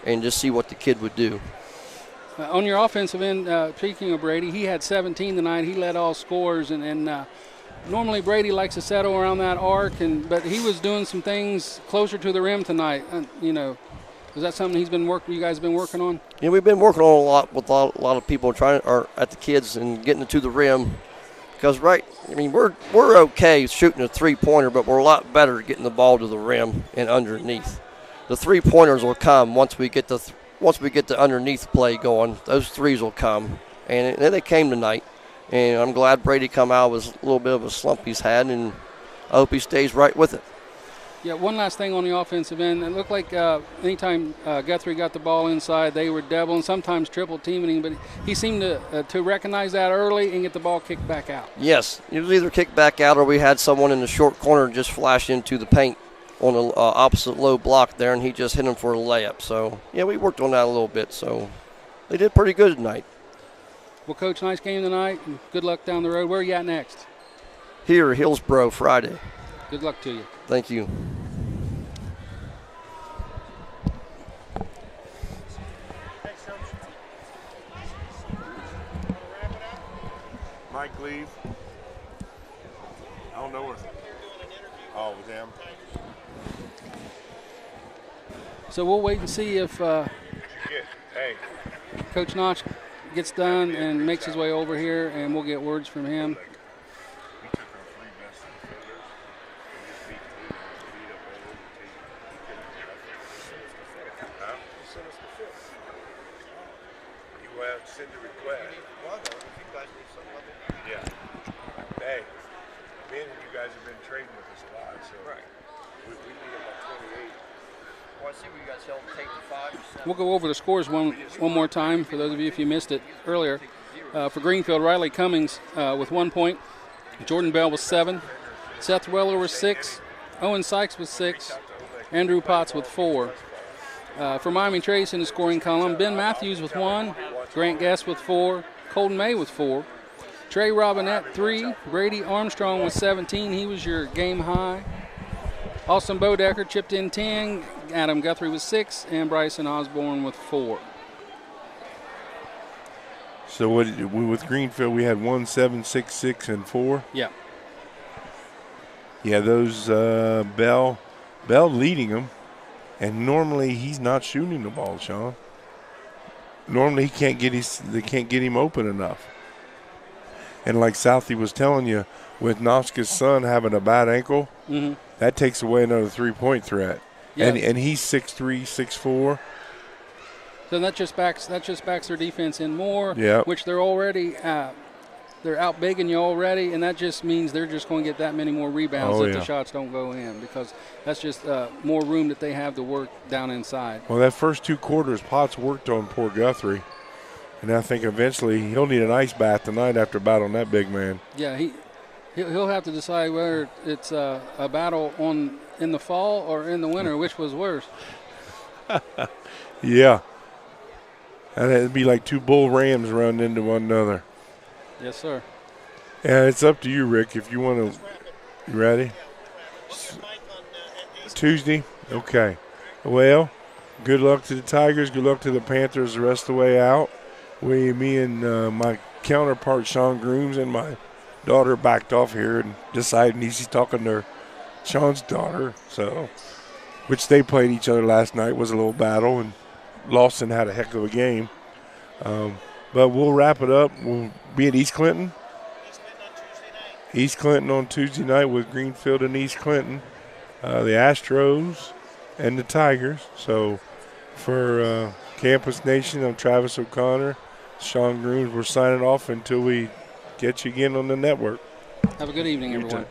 and just see what the kid would do. On your offensive end, speaking of Brady, he had 17 tonight. He led all scores. And normally Brady likes to settle around that arc, but he was doing some things closer to the rim tonight. Is that something you guys been working on? Yeah, we've been working on a lot with a lot of people at the kids and getting it to the rim. Because we're okay shooting a three-pointer, but we're a lot better at getting the ball to the rim and underneath. The three-pointers will come once we get the underneath play going. Those threes will come, and then they came tonight. And I'm glad Brady come out with a little bit of a slump he's had, and I hope he stays right with it. Yeah, one last thing on the offensive end. It looked like anytime Guthrie got the ball inside, they were doubling, sometimes triple teaming, but he seemed to recognize that early and get the ball kicked back out. Yes, it was either kicked back out or we had someone in the short corner just flash into the paint on the opposite low block there, and he just hit him for a layup. So, yeah, we worked on that a little bit. So they did pretty good tonight. Well, Coach, nice game tonight, and good luck down the road. Where are you at next? Here, Hillsboro, Friday. Good luck to you. Thank you. Mike leave. I don't know where. Oh, with him. So we'll wait and see if Hey. Coach Notch gets done and makes his way over here, and we'll get words from him. We took our 3 best defenders and just beat up all over the team. Huh? Send us the fifth. You have to send a request. Well, no, if you guys need something like that. Yeah. Hey, Ben and you guys have been trading with us a lot, so right. We need about 28. Well, I see we got held take the 5. We'll go over the scores one more time for those of you if you missed it earlier. For Greenfield, Riley Cummings with 1 point. Jordan Bell was 7. Seth Weller was 6. Owen Sykes was 6. Andrew Potts with 4. For Miami Trace in the scoring column, Ben Matthews with 1. Grant Guest with 4. Colton May with 4. Trey Robinette, 3. Brady Armstrong with 17. He was your game high. Austin Bodecker chipped in 10. Adam Guthrie with 6. And Bryson Osborne with 4. So with Greenfield, we had 1, 7, 6, 6, and 4. Yeah. Yeah, those Bell leading them, and normally he's not shooting the ball, Sean. Normally they can't get him open enough. And like Southie was telling you, with Noska's son having a bad ankle, that takes away another 3-point threat. Yeah. And he's 6'3", 6'4". So that just backs their defense in more, which they're already they're outbigging you already, and that just means they're just going to get that many more rebounds if the shots don't go in, because that's just more room that they have to work down inside. Well, that first 2 quarters, Potts worked on poor Guthrie, and I think eventually he'll need an ice bath tonight after battling that big man. Yeah, he'll have to decide whether it's a battle in the fall or in the winter, which was worse. Yeah. And it'd be like 2 bull rams running into one another. Yes, sir. Yeah, it's up to you, Rick, if you want to. You ready? Tuesday? Okay. Well, good luck to the Tigers. Good luck to the Panthers the rest of the way out. Me and my counterpart, Sean Grooms, and my daughter backed off here and decided he's talking to Sean's daughter. So, which they played each other last night, was a little battle, and Lawson had a heck of a game. But we'll wrap it up. We'll be at East Clinton. East Clinton on Tuesday night with Greenfield and East Clinton, the Astros and the Tigers. So for Campus Nation, I'm Travis O'Connor, Sean Grooms. We're signing off until we get you again on the network. Have a good evening, everyone.